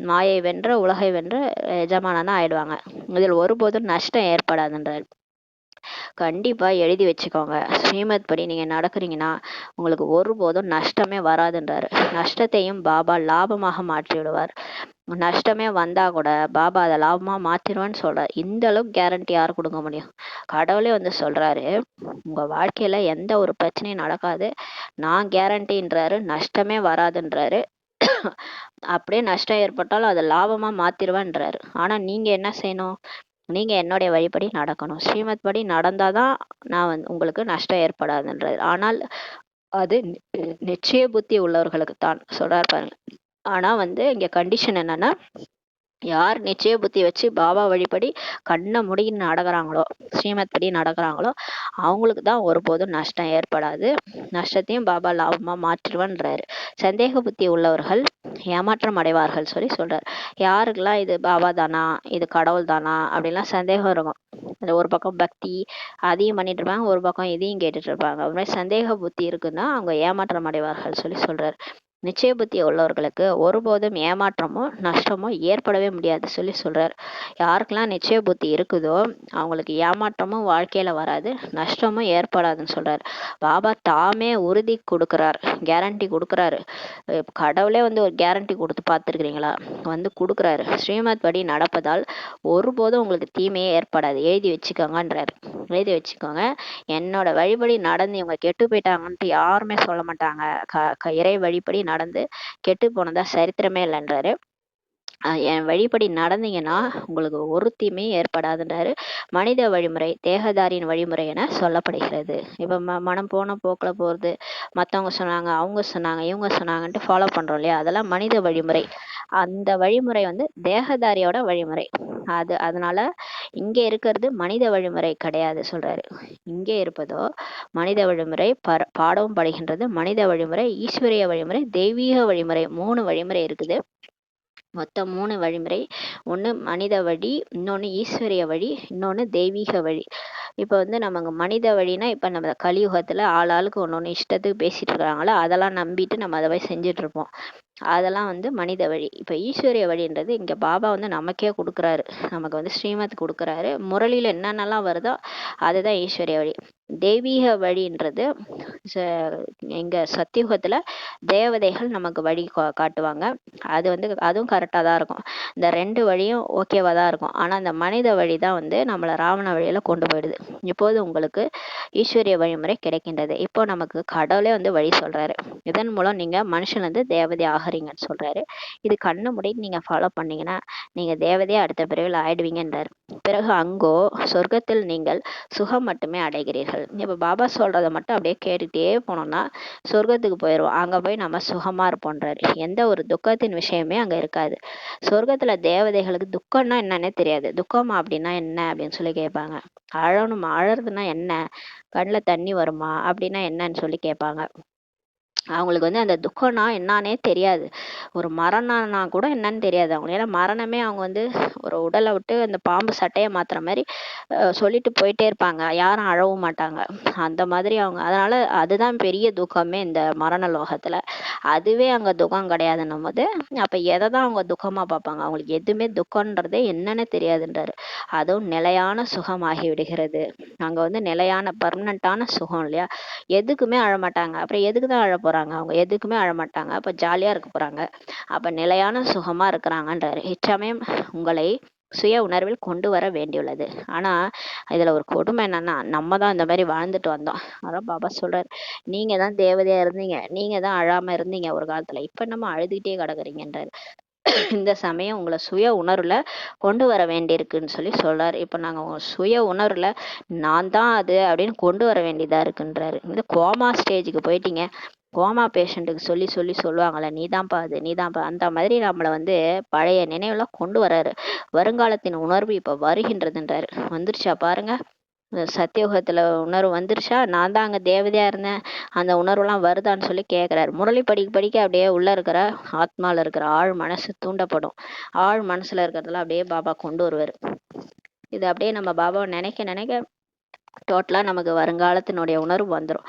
மாயை வென்ற உலகை வென்ற எஜமானனா ஆயிடுவாங்க. இதில் ஒருபோதும் நஷ்டம் ஏற்படாதுன்றார். கண்டிப்பா எழுதி வச்சுக்கோங்க, ஸ்ரீமத் படி நீங்க நடக்கிறீங்கன்னா உங்களுக்கு ஒருபோதும் நஷ்டமே வராதுன்றாரு. நஷ்டத்தையும் பாபா லாபமாக மாற்றி விடுவார். நஷ்டமே வந்தா கூட பாபா அதை லாபமா மாத்திருவேன்னு சொல்றாரு. இந்த அளவுக்கு கேரண்டி யார் கொடுக்க முடியும்? கடவுளே வந்து சொல்றாரு, உங்க வாழ்க்கையில எந்த ஒரு பிரச்சனையும் நடக்காது, நான் கேரண்டின்றாரு, நஷ்டமே வராதுன்றாரு. அப்படியே நஷ்டம் ஏற்பட்டாலும் அதை லாபமா மாத்திருவேன்றாரு. ஆனா நீங்க என்ன செய்யணும்? நீங்க என்னுடைய வழிபடி நடக்கணும். ஸ்ரீமத் படி நடந்தாதான் நான் வந்து உங்களுக்கு நஷ்டம் ஏற்படாதுன்றாரு. ஆனால் அது நிச்சய புத்தி உள்ளவர்களுக்கு தான் சொல்றாரு பாருங்க. ஆனா வந்து இங்க கண்டிஷன் என்னன்னா, யார் நிச்சய புத்தி வச்சு பாபா வழிபடி கண்ணை முடின்னு நடக்கிறாங்களோ, ஸ்ரீமத் படி நடக்கிறாங்களோ, அவங்களுக்கு தான் ஒருபோதும் நஷ்டம் ஏற்படாது. நஷ்டத்தையும் பாபா லாபமா மாற்றிடுவான்றாரு. சந்தேக புத்தி உள்ளவர்கள் ஏமாற்றம் அடைவார்கள் சொல்லி சொல்றாரு. யாருக்கெல்லாம் இது பாபா தானா, இது கடவுள் தானா அப்படின்லாம் சந்தேகம் இருக்கும். அந்த ஒரு பக்கம் பக்தி அதையும் பண்ணிட்டு இருப்பாங்க, ஒரு பக்கம் இதையும் கேட்டுட்டு இருப்பாங்க. அது மாதிரி சந்தேக புத்தி இருக்குன்னா அவங்க ஏமாற்றம் அடைவார்கள் சொல்லி சொல்றாரு. நிச்சய புத்தி உள்ளவர்களுக்கு ஒருபோதும் ஏமாற்றமோ நஷ்டமோ ஏற்படவே முடியாது சொல்லி சொல்றாரு. யாருக்கெல்லாம் நிச்சய புத்தி இருக்குதோ அவங்களுக்கு ஏமாற்றமும் வாழ்க்கையில வராது, நஷ்டமும் ஏற்படாதுன்னு சொல்றாரு. பாபா தாமே உறுதி கொடுக்கிறார், கேரண்டி கொடுக்கிறாரு. கடவுளே வந்து ஒரு கேரண்டி கொடுத்து பார்த்துருக்கிறீங்களா? வந்து கொடுக்குறாரு. ஸ்ரீமத் படி நடப்பதால் ஒருபோதும் உங்களுக்கு தீமையே ஏற்படாது, எழுதி வச்சுக்கோங்கன்றாரு. எழுதி வச்சுக்கோங்க, என்னோட வழிபடி நடந்து இவங்க கெட்டு போயிட்டாங்கன்ட்டு யாருமே சொல்ல மாட்டாங்க. இறை வழிபடி நடந்து கெட்டு போனதா சரித்திரமே இல்லைன்றாரு. என் வழிபடி நடந்தீங்கன்னா உங்களுக்கு ஒரு தீமையும் ஏற்படாதுன்றாரு. மனித வழிமுறை தேகதாரியின் வழிமுறை என சொல்லப்படுகிறது. இப்ப மனம் போன போக்குல போறது, மத்தவங்க சொன்னாங்க, அவங்க சொன்னாங்க, இவங்க சொன்னாங்கன்ட்டு ஃபாலோ பண்றோம் இல்லையா, அதெல்லாம் மனித வழிமுறை. அந்த வழிமுறை வந்து தேகதாரியோட வழிமுறை. அதனால இங்க இருக்கிறது மனித வழிமுறை கிடையாது சொல்றாரு. இங்கே இருப்பதோ மனித வழிமுறை, பாடவும் படுகின்றது. மனித வழிமுறை, ஈஸ்வரிய வழிமுறை, தெய்வீக வழிமுறை, 3 வழிமுறை இருக்குது. மொத்தம் 3 வழிமுறை. ஒன்று மனித வழி, இன்னொன்று ஈஸ்வரிய வழி, இன்னொன்று தெய்வீக வழி. இப்போ வந்து நம்ம மனித வழினா இப்போ நம்ம கலியுகத்தில் ஆளுக்கு ஒன்று இஷ்டத்துக்கு பேசிட்டு இருக்கிறாங்களோ அதெல்லாம் நம்பிட்டு நம்ம அதை போய் செஞ்சுட்டு இருப்போம். அதெல்லாம் வந்து மனித வழி. இப்போ ஈஸ்வரிய வழின்றது இங்கே பாபா வந்து நமக்கே கொடுக்குறாரு, நமக்கு வந்து ஸ்ரீமத் கொடுக்குறாரு. முரளியில் என்னென்னலாம் வருதோ அதுதான் ஈஸ்வரிய வழி. தெய்வீக வழின்றது எங்க சத்தியுகத்துல தேவதைகள் நமக்கு வழி காட்டுவாங்க. அது வந்து அதுவும் கரெக்டாக தான் இருக்கும். இந்த 2 வழியும் ஓகேவா தான் இருக்கும். ஆனால் இந்த மனித வழி தான் வந்து நம்மளை ராவண வழியில கொண்டு போயிடுது. இப்போது உங்களுக்கு ஈஸ்வரிய வழிமுறை கிடைக்கின்றது. இப்போ நமக்கு கடவுளே வந்து வழி சொல்றாரு. இதன் மூலம் நீங்க மனுஷன்லேருந்து தேவதை ஆகிறீங்கன்னு சொல்றாரு. இது கண்ணு முடி நீங்க ஃபாலோ பண்ணீங்கன்னா நீங்க தேவதையா அடுத்த பிறவில் ஆயிடுவீங்கன்றாரு. பிறகு அங்கோ சொர்க்கத்தில் நீங்கள் சுகம் மட்டுமே அடைகிறீர்கள். இப்போ பாபா சொல்றதை மட்டும் அப்படியே கேட்டுட்டே போனோம்னா சொர்க்கத்துக்கு போயிடுவோம். அங்க போய் நம்ம சுகமா இருப்போன்றாரு. எந்த ஒரு துக்கத்தின் விஷயமே அங்க இருக்காது. சொர்க்கத்துல தேவதைகளுக்கு துக்கம்னா என்னன்னே தெரியாது. துக்கமா அப்படின்னா என்ன அப்படின்னு சொல்லி கேட்பாங்க. அழணுமா, அழறதுன்னா என்ன, கண்ணில் தண்ணி வருமா அப்படின்னா என்னன்னு சொல்லி கேட்பாங்க. அவங்களுக்கு வந்து அந்த துக்கம்னா என்னானே தெரியாது. ஒரு மரணம்னா கூட என்னன்னு தெரியாது அவங்க. ஏன்னா மரணமே அவங்க வந்து ஒரு உடலை விட்டு அந்த பாம்பு சட்டையை மாத்துற மாதிரி சொல்லிட்டு போயிட்டே இருப்பாங்க. யாரும் அழவும் மாட்டாங்க. அந்த மாதிரி அவங்க, அதனால அதுதான் பெரிய துக்கமே இந்த மரண லோகத்துல. அதுவே அங்க துக்கம் கிடையாதுன்னும் போது அப்ப எதை தான் அவங்க துக்கமா பார்ப்பாங்க? அவங்களுக்கு எதுவுமே துக்கம்ன்றதே என்னன்னு தெரியாதுன்றாரு. அதுவும் நிலையான சுகம் ஆகி விடுகிறது. அங்க வந்து நிலையான பர்மனண்டான சுகம் இல்லையா. எதுக்குமே அழமாட்டாங்க. அப்புறம் எதுக்கு தான் அழ போறாங்க? அவங்க எதுக்குமே அழமாட்டாங்க. அப்ப ஜாலியா இருக்க போறாங்க. அப்ப நிலையான சுகமா இருக்கிறாங்கன்றாரு. இச்சமயம் உங்களை சுய உணர்வில் கொண்டு வர வேண்டியுள்ளது. ஆனா இதுல ஒரு கொடுமை என்னன்னா, நம்ம தான் இந்த மாதிரி வாழ்ந்துட்டு வந்தோம். அதான் பாபா சொல்றாரு, நீங்க தான் தேவதையா இருந்தீங்க, நீங்க தான் அழாம இருந்தீங்க ஒரு காலத்துல, இப்ப நம்ம அழுதுகிட்டே கிடக்குறீங்கன்றாரு. இந்த சமயம் உங்களை சுய உணர்வுல கொண்டு வர வேண்டியிருக்குன்னு சொல்லி சொல்றாரு. இப்ப நாங்க உங்க சுய உணர்வுல நான் தான் அது அப்படின்னு கொண்டு வர வேண்டியதா இருக்குன்றாரு. இந்த கோமா ஸ்டேஜுக்கு போயிட்டீங்க. கோமா பேஷண்ட்டுக்கு சொல்லி சொல்லி சொல்லுவாங்கல்ல, நீதான்ப்பா அது, நீதான்ப்பா, அந்த மாதிரி நம்மளை வந்து பழைய நினைவெல்லாம் கொண்டு வராரு. வருங்காலத்தின் உணர்வு இப்ப வருகின்றதுன்றாரு. வந்துருச்சா பாருங்க, சத்தியோகத்துல உணர்வு வந்துருச்சா, நான் தான் அங்க தேவதையா இருந்தேன், அந்த உணர்வுலாம் வருதான்னு சொல்லி கேட்கிறாரு. முரளி படிக்க படிக்க அப்படியே உள்ள இருக்கிற ஆத்மால இருக்கிற ஆழ் மனசு தூண்டப்படும். ஆழ் மனசுல இருக்கிறதெல்லாம் அப்படியே பாபா கொண்டு வருவாரு. இது அப்படியே நம்ம பாபாவை நினைக்க நினைக்க டோட்டலா நமக்கு வருங்காலத்தினுடைய உணர்வு வந்துடும்.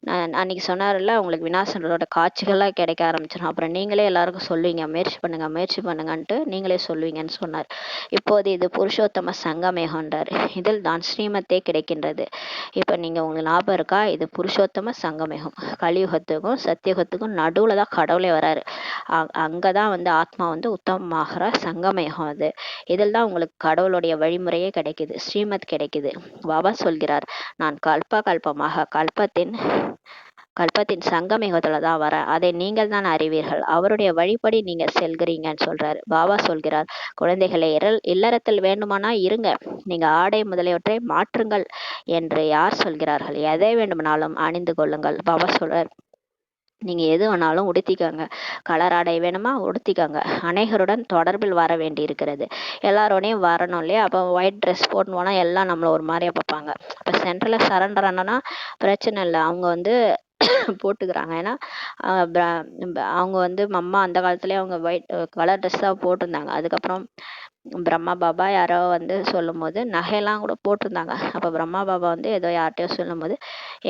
நான் அன்னைக்கு சொன்னார்ல, உங்களுக்கு விநாசனோட காட்சிகள்லாம் கிடைக்க ஆரம்பிச்சிடும், அப்புறம் நீங்களே எல்லாருக்கும் சொல்லுவீங்க, முயற்சி பண்ணுங்க முயற்சி பண்ணுங்கன்ட்டு நீங்களே சொல்லுவீங்கன்னு சொன்னார். இப்போது இது புருஷோத்தம சங்கமேகன்றார், இதில் தான் ஸ்ரீமத்தே கிடைக்கின்றது. இப்போ நீங்கள் உங்களுக்கு ஞாபகம் இருக்கா, இது புருஷோத்தம சங்கமேகம், கலியுகத்துக்கும் சத்தியுகத்துக்கும் நடுவில் தான் கடவுளே வராரு. அங்கே தான் வந்து ஆத்மா வந்து உத்தமமாகிற சங்கமேகம் அது. இதில் தான் உங்களுக்கு கடவுளுடைய வழிமுறையே கிடைக்குது, ஸ்ரீமத் கிடைக்குது. பாபா சொல்கிறார், நான் கல்பமாக கல்பத்தின் சங்கமேகத்துல தான் வர, அதை நீங்கள் தான் அறிவீர்கள், அவருடைய வழிபடி நீங்க செல்கிறீங்கன்னு சொல்றாரு. பாபா சொல்கிறார், குழந்தைகளை இல்லறத்தில் வேண்டுமானா இருங்க, நீங்க ஆடை முதலியவற்றை மாற்றுங்கள் என்று யார் சொல்கிறார்கள்? எதை வேண்டுமானாலும் அணிந்து கொள்ளுங்கள். பாபா சொல்றார், நீங்க எது வேணாலும் உடுத்திக்கோங்க, கலர் ஆடை வேணுமா உடுத்திக்கோங்க, அநேகருடன் தொடர்பில் வர வேண்டி இருக்கிறது, எல்லாரோடையும் வரணும் இல்லையா? அப்போ ஒயிட் ட்ரெஸ் போட்டு போனால் எல்லாம் நம்மளை ஒரு மாதிரியா பார்ப்பாங்க. இப்போ சென்ட்ரலில் சரண்டர் ஆனோன்னா பிரச்சனை இல்லை, அவங்க வந்து போட்டுக்கிறாங்க. ஏன்னா அவங்க வந்து அம்மா அந்த காலத்துலேயே அவங்க ஒயிட் கலர் ட்ரெஸ் தான் போட்டிருந்தாங்க. அதுக்கப்புறம் பிரம்மா பாபா யாரோ வந்து சொல்லும் போது நகையெல்லாம் கூட போட்டிருந்தாங்க. அப்போ பிரம்மா பாபா வந்து ஏதோ யார்கிட்டயோ சொல்லும் போது,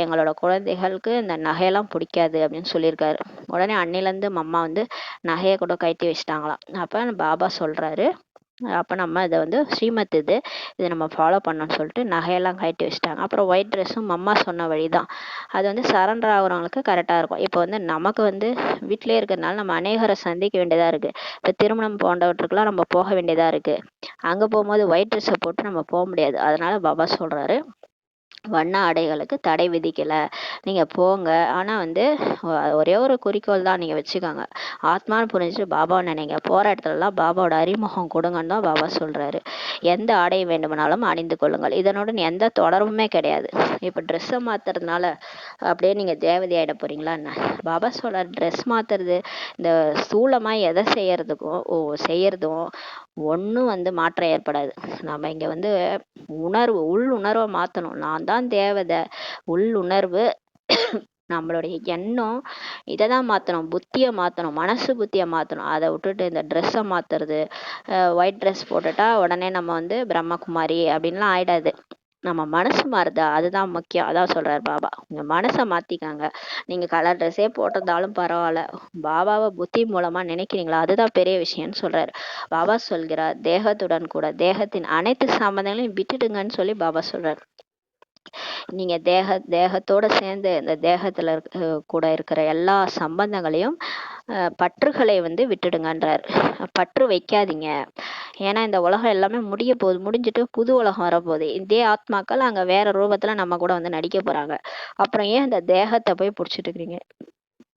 எங்களோட குழந்தைகளுக்கு இந்த நகையெல்லாம் பிடிக்காது அப்படின்னு சொல்லியிருக்காரு. உடனே அன்னிலேருந்து அம்மா வந்து நகையை கூட கட்டி வச்சிட்டாங்களாம். அப்போ பாபா சொல்கிறாரு, அப்போ நம்ம இதை வந்து ஸ்ரீமத் இதை நம்ம ஃபாலோ பண்ணணும்னு சொல்லிட்டு நகையெல்லாம் கட்டி வச்சுட்டாங்க. அப்புறம் ஒயிட் ட்ரெஸ்ஸும் அம்மா சொன்ன வழி தான், அது வந்து சரண்டர் ஆகுறவங்களுக்கு கரெக்டாக இருக்கும். இப்போ வந்து நமக்கு வந்து வீட்டிலே இருக்கிறதுனால நம்ம அநேகரை சந்திக்க வேண்டியதாக இருக்குது. இப்போ திருமணம் போன்றவற்றுக்கெல்லாம் நம்ம போக வேண்டியதாக இருக்குது. அங்கே போகும்போது ஒயிட் ட்ரெஸ்ஸை போட்டு நம்ம போக முடியாது. அதனால பாபா சொல்கிறாரு, வண்ண ஆடைகளுக்கு தடை விதிக்கலை, நீங்கள் போங்க, ஆனால் வந்து ஒரே ஒரு குறிக்கோள் தான் நீங்கள் வச்சுக்கோங்க, ஆத்மான்னு புரிஞ்சுட்டு பாபாவை நினைங்க, போகிற இடத்துலலாம் பாபாவோட அறிமுகம் கொடுங்கன்னு தான் பாபா சொல்கிறாரு. எந்த ஆடை வேண்டுமானாலும் அணிந்து கொள்ளுங்கள், இதனுடன் எந்த தொடர்புமே கிடையாது. இப்போ ட்ரெஸ்ஸை மாற்றுறதுனால அப்படியே நீங்கள் தேவதை ஆகிட போகிறீங்களா என்ன? பாபா சொல்கிறார், ட்ரெஸ் மாற்றுறது இந்த ஸ்தூலமாக எதை செய்யறதும் ஒன்றும் வந்து மாற்றம் ஏற்படாது. நம்ம இங்கே வந்து உள் உணர்வை மாற்றணும். நான் தான் தேவதை, உள் உணர்வு, நம்மளுடைய எண்ணம், இதை தான் மாற்றணும், புத்தியை மாற்றணும், மனசு புத்தியை மாற்றணும். அதை விட்டுட்டு இந்த ட்ரெஸ்ஸை மாற்றுறது, ஒயிட் ட்ரெஸ் போட்டுட்டா உடனே நம்ம வந்து பிரம்மகுமாரி அப்படின்லாம் ஆயிடாது. நம்ம மனசு மாறுதா, அதுதான் முக்கியம். அதான் சொல்றாரு பாபா, உங்க மனசை மாத்திக்காங்க. நீங்க கலர் ட்ரெஸ்ஸே போட்டிருந்தாலும் பரவாயில்ல, பாபாவை புத்தி மூலமா நினைக்கிறீங்களா, அதுதான் பெரிய விஷயம்னு சொல்றாரு. பாபா சொல்கிறார், தேகத்துடன் கூட தேகத்தின் அனைத்து சம்பந்தங்களையும் விட்டுடுங்கன்னு சொல்லி பாபா சொல்றாரு. நீங்க தேகத்தோட சேர்ந்து இந்த தேகத்துல கூட இருக்கிற எல்லா சம்பந்தங்களையும் பற்றுகளை வந்து விட்டுடுங்கன்றார். பற்று வைக்காதீங்க, ஏன்னா இந்த உலகம் எல்லாமே முடிய போகுது, முடிஞ்சிட்டு புது உலகம் வரப்போகுது. இதே ஆத்மாக்கள் அங்க வேற ரூபத்துல நம்ம கூட வந்து நடிக்க போறாங்க. அப்புறம் ஏன் இந்த தேகத்தை போய் பிடிச்சிட்டு இருக்கிறீங்க?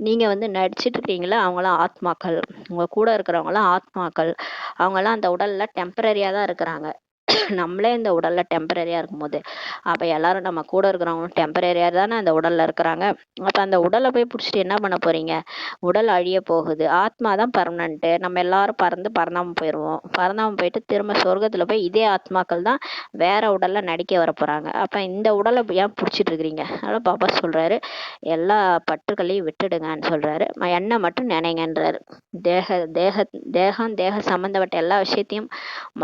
நீங்க வந்து நடிச்சிட்டு இருக்கீங்களா, அவங்களாம் ஆத்மாக்கள், உங்க கூட இருக்கிறவங்களாம் ஆத்மாக்கள், அவங்கெல்லாம் அந்த உடல்ல டெம்பரரியா தான் இருக்கிறாங்க. நம்மளே இந்த உடல்ல டெம்பரரியா இருக்கும்போது அப்ப எல்லாரும் நம்ம கூட இருக்கிறவங்களும் டெம்பரரியா தானே அந்த உடல்ல இருக்கிறாங்க. அப்ப அந்த உடலை போய் பிடிச்சிட்டு என்ன பண்ண போறீங்க? உடல் அழிய போகுது, ஆத்மா தான் பர்மனன்ட். நம்ம எல்லாரும் பறந்தாம போயிடுவோம். பறந்தாம போயிட்டு திரும்ப சொர்க்கத்துல போய் இதே ஆத்மாக்கள் தான் வேற உடல்ல நடிக்க வர போறாங்க. அப்ப இந்த உடலை ஏன் பிடிச்சிட்டு இருக்கிறீங்க? அதனால பாபா சொல்றாரு, எல்லா பற்றுகளையும் விட்டுடுங்கன்னு சொல்றாரு, எண்ணெய் மட்டும் நினைங்கன்றாரு. தேக சம்பந்தப்பட்ட எல்லா விஷயத்தையும்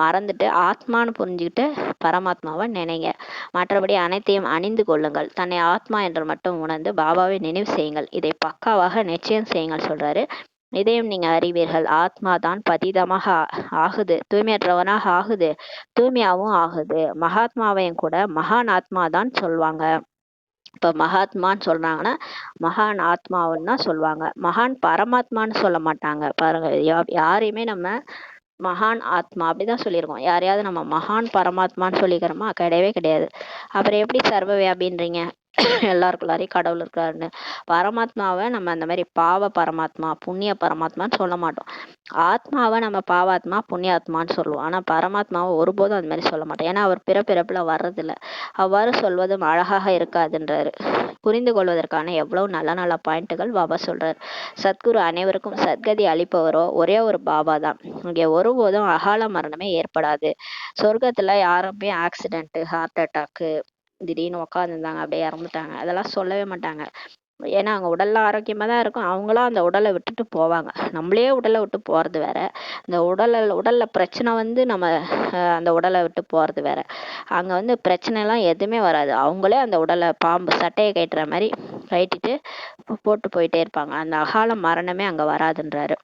மறந்துட்டு ஆத்மான்னு புரிஞ்சுக்கிட்டு பரமாத்மாவை நினைங்க. மற்றபடி அனைத்தையும் அணிந்து கொள்ளுங்கள், தன்னை ஆத்மா என்று மட்டும் உணர்ந்து பாபாவை நினைவு செய்யுங்கள், இதை பக்காவாக நிச்சயம் செய்யுங்கள் சொல்றாரு. இதையும் நீங்க அறிவீர்கள், ஆத்மா தான் பதீதமாக ஆகுது, தூய்மையற்றவனாக ஆகுது, தூய்மையாவும் ஆகுது. மகாத்மாவையும் கூட மகான் ஆத்மா தான் சொல்லுவாங்க. இப்ப மகாத்மான்னு சொல்றாங்கன்னா மகான் ஆத்மாவுன்னு தான் சொல்லுவாங்க, மகான் பரமாத்மான்னு சொல்ல மாட்டாங்க. பாருங்க, யாரையுமே நம்ம மகான் ஆத்மா அப்படிதான் சொல்லியிருக்கோம். யாரையாவது நம்ம மகான் பரமாத்மான்னு சொல்லிக்கிறோமா? கிடையவே கிடையாது. அப்புறம் எப்படி சர்வ வியாபின்றீங்க? எல்லாருக்குள்ளாரையும் கடவுள் இருக்காருன்னு. பரமாத்மாவை நம்ம அந்த மாதிரி பாவ பரமாத்மா, புண்ணிய பரமாத்மான்னு சொல்ல மாட்டோம். ஆத்மாவை நம்ம பாவாத்மா, புண்ணியாத்மான்னு சொல்லுவோம். ஆனா பரமாத்மாவை ஒருபோதும் அந்த மாதிரி சொல்ல மாட்டோம், ஏன்னா அவர் பிறப்பிறப்புல வர்றதில்ல. அவ்வாறு சொல்வதும் அழகாக இருக்காதுன்றாரு. புரிந்து கொள்வதற்கான எவ்வளவு நல்ல நல்ல பாயிண்ட்டுகள் பாபா சொல்றாரு. சத்குரு அனைவருக்கும் சத்கதி அளிப்பவரோ ஒரே ஒரு பாபா தான். இங்கே ஒருபோதும் அகால மரணமே ஏற்படாது. சொர்க்கத்துல யாருமே ஆக்சிடென்ட், ஹார்ட் அட்டாக்கு, திடீர்னு உட்காந்துருந்தாங்க அப்படியே இறந்துட்டாங்க, அதெல்லாம் சொல்லவே மாட்டாங்க. ஏன்னா அவங்க உடல்ல ஆரோக்கியமாக தான் இருக்கும், அவங்களாம் அந்த உடலை விட்டுட்டு போவாங்க. நம்மளே உடலை விட்டு போகிறது வேற, இந்த உடல்ல பிரச்சனை வந்து நம்ம அந்த உடலை விட்டு போகிறது வேற. அங்கே வந்து பிரச்சனைலாம் எதுவுமே வராது, அவங்களே அந்த உடலை பாம்பு சட்டையை கட்டுற மாதிரி கட்டிட்டு போட்டு போயிட்டே இருப்பாங்க. அந்த அகால மரணமே அங்கே வராதுன்றாரு.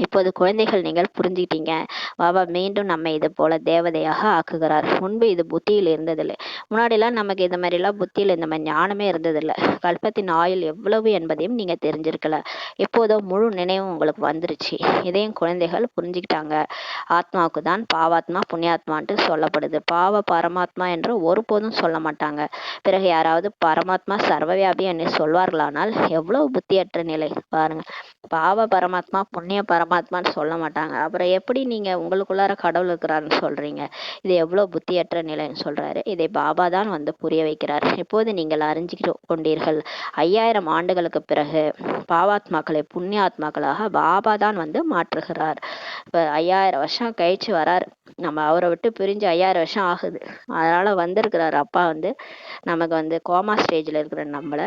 இப்போது குழந்தைகள், நீங்கள் புரிஞ்சுக்கிட்டீங்க. பாபா மீண்டும் நம்ம இது போல தேவதையாக ஆக்குகிறார். முன்பு இது புத்தியில் இருந்ததில்லை. முன்னாடிலாம் நமக்கு இந்த மாதிரிலாம் புத்தியில் இந்த மாதிரி ஞானமே இருந்ததில்லை. கல்பத்தின் ஆயுள் எவ்வளவு என்பதையும் நீங்க தெரிஞ்சிருக்கல. இப்போதோ முழு நினைவும் உங்களுக்கு வந்துருச்சு. இதையும் குழந்தைகள் புரிஞ்சுக்கிட்டாங்க. ஆத்மாவுக்கு தான் பாவாத்மா புண்ணியாத்மான்ட்டு சொல்லப்படுது. பாவ பரமாத்மா என்று ஒருபோதும் சொல்ல மாட்டாங்க. பிறகு யாராவது பரமாத்மா சர்வவியாபி என்று சொல்வார்களானால் எவ்வளவு புத்தியற்ற நிலை பாருங்க. பாவ பரமாத்மா புண்ணிய பரமாத்மான்னு சொல்ல மாட்டாங்க, அப்புறம் எப்படி நீங்க உங்களுக்குள்ளார கடவுள் இருக்கிறாருன்னு சொல்றீங்க? இது எவ்வளவு புத்தியற்ற நிலைன்னு சொல்றாரு. இதை பாபா தான் வந்து புரிய வைக்கிறார். இப்போது நீங்கள் அறிஞ்சு கொண்டீர்கள். 5000 ஆண்டுகளுக்கு பிறகு பாவாத்மாக்களை புண்ணிய ஆத்மாக்களாக பாபா தான் வந்து மாற்றுகிறார். இப்ப 5000 வருஷம் கழிச்சு வராரு. நம்ம அவரை விட்டு பிரிஞ்சு 5000 வருஷம் ஆகுது. அதனால வந்திருக்கிறாரு அப்பா வந்து நமக்கு வந்து கோமா ஸ்டேஜ்ல இருக்கிற நம்மளை,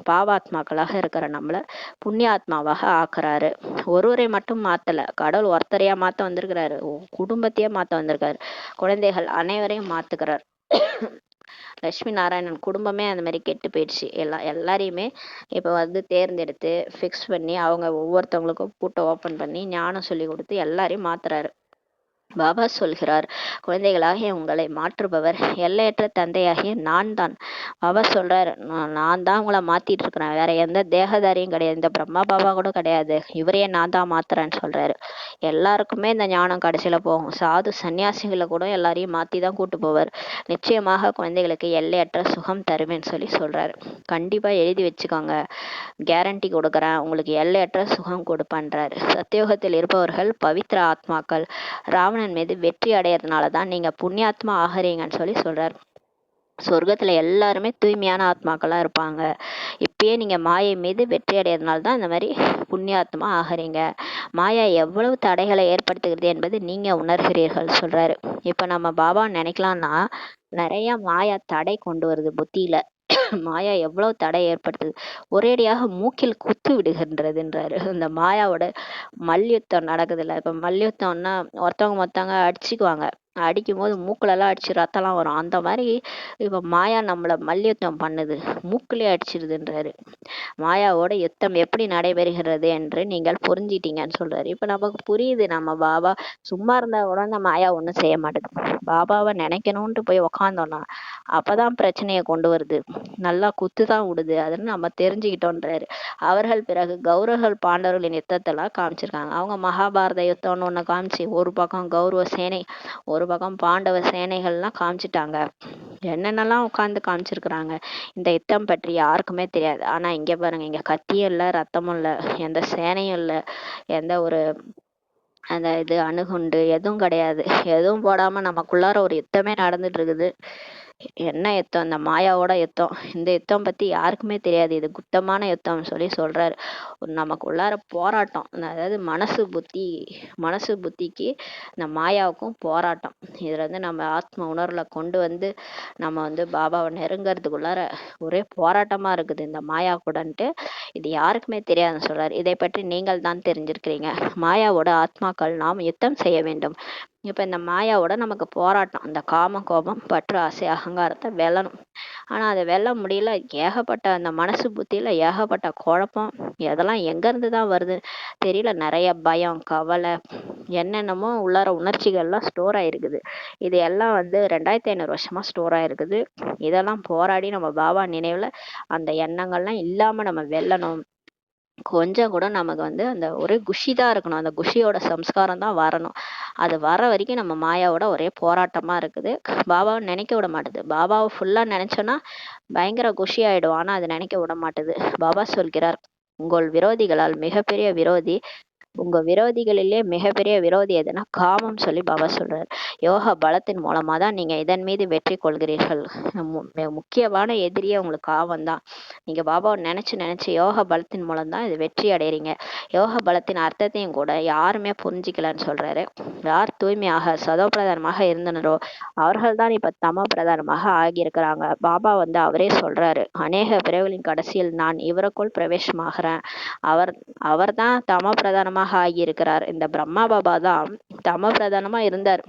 பாவாத்மாக்களாக இருக்கிற நம்மளை புண்ணியாத்மாவாக ஆக்குறாரு. ஒருவரை மட்டும் மாத்தல, கடவுள் ஒருத்தரையா மாத்த வந்திருக்கிறாரு, குடும்பத்தையே மாத்த வந்திருக்காரு. குழந்தைகள் அனைவரையும் மாத்துக்கிறார். லட்சுமி நாராயணன் குடும்பமே அந்த மாதிரி கெட்டு போயிடுச்சு. எல்லாரையுமே இப்போ வந்து தேர்ந்தெடுத்து ஃபிக்ஸ் பண்ணி அவங்க ஒவ்வொருத்தவங்களுக்கும் பூட்டை ஓப்பன் பண்ணி ஞானம் சொல்லி கொடுத்து எல்லாரையும் மாத்துறாரு. பாபா சொல்கிறார், குழந்தைகளாகிய உங்களை மாற்றுபவர் எல்லையற்ற தந்தையாகிய நான் தான். பாபா சொல்றாரு, நான் தான் உங்களை மாத்திட்டு இருக்கிறேன், வேற எந்த தேகதாரியும் கிடையாது, இந்த பிரம்மா பாபா கூட கிடையாது, இவரையே நான் தான் மாத்துறேன்னு சொல்றாரு. எல்லாருக்குமே இந்த ஞானம் கடைசியில போகும். சாது சன்னியாசிகளை கூட எல்லாரையும் மாத்தி தான் கூட்டு போவார். நிச்சயமாக குழந்தைகளுக்கு எல்லையற்ற சுகம் தருவேன்னு சொல்லி சொல்றாரு. கண்டிப்பா எழுதி வச்சுக்கோங்க, கேரண்டி கொடுக்குறேன், உங்களுக்கு எல்லையற்ற சுகம் கொடுப்பேன்றாரு. சத்தியோகத்தில் இருப்பவர்கள் பவித்ர ஆத்மாக்கள். ராவணன் மீது வெற்றி அடையறதுனால தான் நீங்க புண்ணியாத்மா ஆகிறீங்கன்னு சொல்லி சொல்றாரு. சொர்க்கத்துல எல்லாருமே தூய்மையான ஆத்மாக்களா இருப்பாங்க. இப்பயே நீங்க மாயை மீது வெற்றி அடையறதுனால தான் இந்த மாதிரி புண்ணியாத்மா ஆகிறீங்க. மாயா எவ்வளவு தடைகளை ஏற்படுத்துகிறது என்பது நீங்க உணர்கிறீர்கள் சொல்றாரு. இப்ப நம்ம பாபா நினைக்கலாம்னா நிறைய மாயா தடை கொண்டு வருது புத்தியில. மாயா எவ்வளவு தடை ஏற்படுத்துது, ஒரேடியாக மூக்கில் குத்து விடுகின்றதுன்றாரு. இந்த மாயாவோட மல்யுத்தம் நடக்குதுல்ல, இப்ப மல்யுத்தம்னா ஒருத்தவங்க மொத்தவங்க அடிச்சுக்குவாங்க, அடிக்கும் போது மூக்குலலாம் அடிச்சு ரத்தம்லாம் வரும். அந்த மாதிரி இப்ப மாயா நம்மள மல்யுத்தம் பண்ணுது, மூக்குலயே அடிச்சிருதுன்றாரு. மாயாவோட யுத்தம் எப்படி நடைபெறுகிறது என்று நீங்கள் புரிஞ்சிட்டீங்கன்னு சொல்றாரு. இப்ப நமக்கு புரியுது, நம்ம பாபா சும்மா இருந்தா கூட அந்த மாயா ஒண்ணும் செய்ய மாட்டேங்குது. பாபாவை நினைக்கணும்ட்டு போய் உக்காந்தோம்னா அப்பதான் பிரச்சனையை கொண்டு வருது, நல்லா குத்து தான் விடுது, அதுன்னு நம்ம தெரிஞ்சுக்கிட்டோன்றாரு. அவர்கள் பிறகு கௌரவர்கள் பாண்டவர்களின் யுத்தத்தெல்லாம் காமிச்சிருக்காங்க. அவங்க மகாபாரத யுத்தம்னு ஒண்ணு காமிச்சு ஒரு பக்கம் கௌரவ சேனை ஒரு பக்கம் பாண்டவ சேனைகள்லாம் காமிச்சிட்டாங்க. என்னென்னலாம் உட்காந்து காமிச்சிருக்கிறாங்க. இந்த யுத்தம் பற்றி யாருக்குமே தெரியாது. ஆனா இங்க பாருங்க, இங்க கத்தியும் இல்லை, ரத்தமும் இல்லை, எந்த சேனையும் இல்லை, எந்த ஒரு அந்த இது அணுகுண்டு எதுவும் கிடையாது. எதுவும் போடாம நமக்குள்ளார ஒரு யுத்தமே நடந்துட்டு இருக்குது. என்ன யுத்தம்? இந்த மாயாவோட யுத்தம். இந்த யுத்தம் பத்தி யாருக்குமே தெரியாது, இது குத்தமான யுத்தம்னு சொல்லி சொல்றாரு. நமக்கு உள்ளார போராட்டம், அதாவது மனசு புத்திக்கு இந்த மாயாவுக்கும் போராட்டம். இதுல இருந்து நம்ம ஆத்ம உணர்வுல கொண்டு வந்து நம்ம வந்து பாபாவை நெருங்கிறதுக்குள்ளார ஒரே போராட்டமா இருக்குது இந்த மாயா கூடன்ட்டு. இது யாருக்குமே தெரியாதுன்னு சொல்றாரு. இதை பற்றி நீங்கள் தான் தெரிஞ்சிருக்கிறீங்க. மாயாவோட ஆத்மாக்கள் நாம் யுத்தம் செய்ய வேண்டும். இப்ப இந்த மாயாவோட நமக்கு போராட்டம், இந்த காம கோபம் பற்று ஆசை அகங்காரத்தை வெல்லணும். ஆனா அதை வெல்ல முடியல. ஏகப்பட்ட அந்த மனசு புத்தியில ஏகப்பட்ட குழப்பம், இதெல்லாம் எங்க இருந்துதான் வருது தெரியல. நிறைய பயம், கவலை, என்னென்னமோ உள்ளார உணர்ச்சிகள்லாம் ஸ்டோர் ஆயிருக்குது. இது எல்லாம் வந்து 2500 வருஷமா ஸ்டோர் ஆயிருக்குது. இதெல்லாம் போராடி நம்ம பாபா நினைவுல அந்த எண்ணங்கள்லாம் இல்லாம நம்ம வெல்லணும். கொஞ்சம் கூட நமக்கு வந்து அந்த ஒரே குஷி தான் இருக்கணும், அந்த குஷியோட சம்ஸ்காரம் தான் வரணும். அது வர வரைக்கும் நம்ம மாயாவோட ஒரே போராட்டமா இருக்குது. பாபாவை நினைக்க விட மாட்டுது. பாபாவை ஃபுல்லா நினைச்சோன்னா பயங்கர குஷி ஆயிடும், ஆனா அது நினைக்க விட மாட்டுது. பாபா சொல்கிறார், உங்கள் விரோதிகளால் மிகப்பெரிய விரோதி உங்க விரோதிகளிலே மிகப்பெரிய விரோதி எதுனா காமம் சொல்லி பாபா சொல்றாரு. யோக பலத்தின் மூலமா தான் நீங்க இதன் மீது வெற்றி கொள்கிறீர்கள். முக்கியமான எதிரியே உங்களுக்கு காமம் தான். நீங்க பாபாவை நினைச்சு நினைச்சு யோக பலத்தின் மூலம் தான் இது வெற்றி அடைகிறீங்க. யோக பலத்தின் அர்த்தத்தையும் கூட யாருமே புரிஞ்சிக்கலன்னு சொல்றாரு. யார் தூய்மையாக சதோபிரதானமாக இருந்தனரோ அவர்கள் தான் இப்ப தம பிரதானமாக ஆகியிருக்கிறாங்க. பாபா வந்து அவரே சொல்றாரு, அநேக பிறவுகளின் கடைசியில் நான் இவருக்குள் பிரவேசமாகிறேன். அவர் தான் தம பிரதானமாக ஆகியிருக்கிறார். இந்த பிரம்மா பாபா தான் தம பிரதானமா இருந்தார்.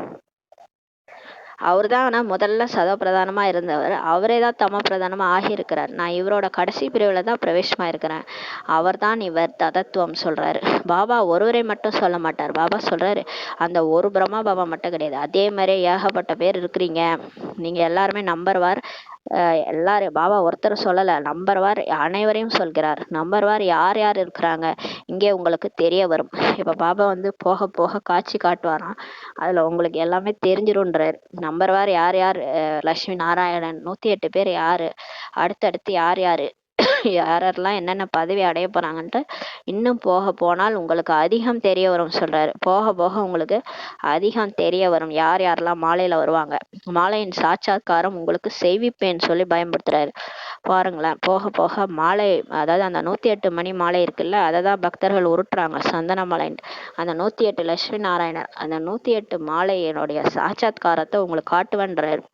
அவர் தான் ஆனா முதல்ல சதப்பிரதானமா இருந்தவர். அவரே தான் தம பிரதானமா ஆகியிருக்கிறார். நான் இவரோட கடைசி பிரிவுல தான் பிரவேசமா இருக்கிறேன். அவர் தான் இவர் ததத்துவம் சொல்றாரு. பாபா ஒருவரை மட்டும் சொல்ல மாட்டார். பாபா சொல்றாரு, அந்த ஒரு பிரம்மா பாபா மட்டும் கிடையாது, அதே மாதிரி ஏகப்பட்ட பேர் இருக்கிறீங்க. நீங்க எல்லாருமே நம்பர்வார். எல்லாரும் பாபா ஒருத்தர் சொல்லல, நம்பர்வார் அனைவரையும் சொல்கிறார். நம்பர்வார் யார் யார் இருக்கிறாங்க இங்கே உங்களுக்கு தெரிய வரும். இப்ப பாபா வந்து போக போக காட்சி காட்டுவாராம். அதுல உங்களுக்கு எல்லாமே தெரிஞ்சிரும்ன்றார். நம்பர்வார் யார் யார், லட்சுமி நாராயணன் 108 பேர் யாரு, அடுத்தடுத்து யார் யாரு யாரெல்லாம் என்னென்ன பதவி அடைய போறாங்கன்ட்டு இன்னும் போக போனால் உங்களுக்கு அதிகம் தெரிய வரும் சொல்றாரு. போக போக உங்களுக்கு அதிகம் தெரிய வரும் யார் யாரெல்லாம் மாலையில வருவாங்க. மாலையின் சாட்சாத்காரம் உங்களுக்கு செய்விப்பேன்னு சொல்லி பயன்படுத்துறாரு. பாருங்களேன், போக போக மாலை, அதாவது அந்த 108 மணி மாலை இருக்குல்ல, அதை தான் பக்தர்கள் உருட்டுறாங்க சந்தன மாலை. அந்த 108 லட்சுமி நாராயணர், அந்த 108 மாலையினுடைய சாட்சாத்காரத்தை உங்களுக்கு காட்டுவேன்றாரு.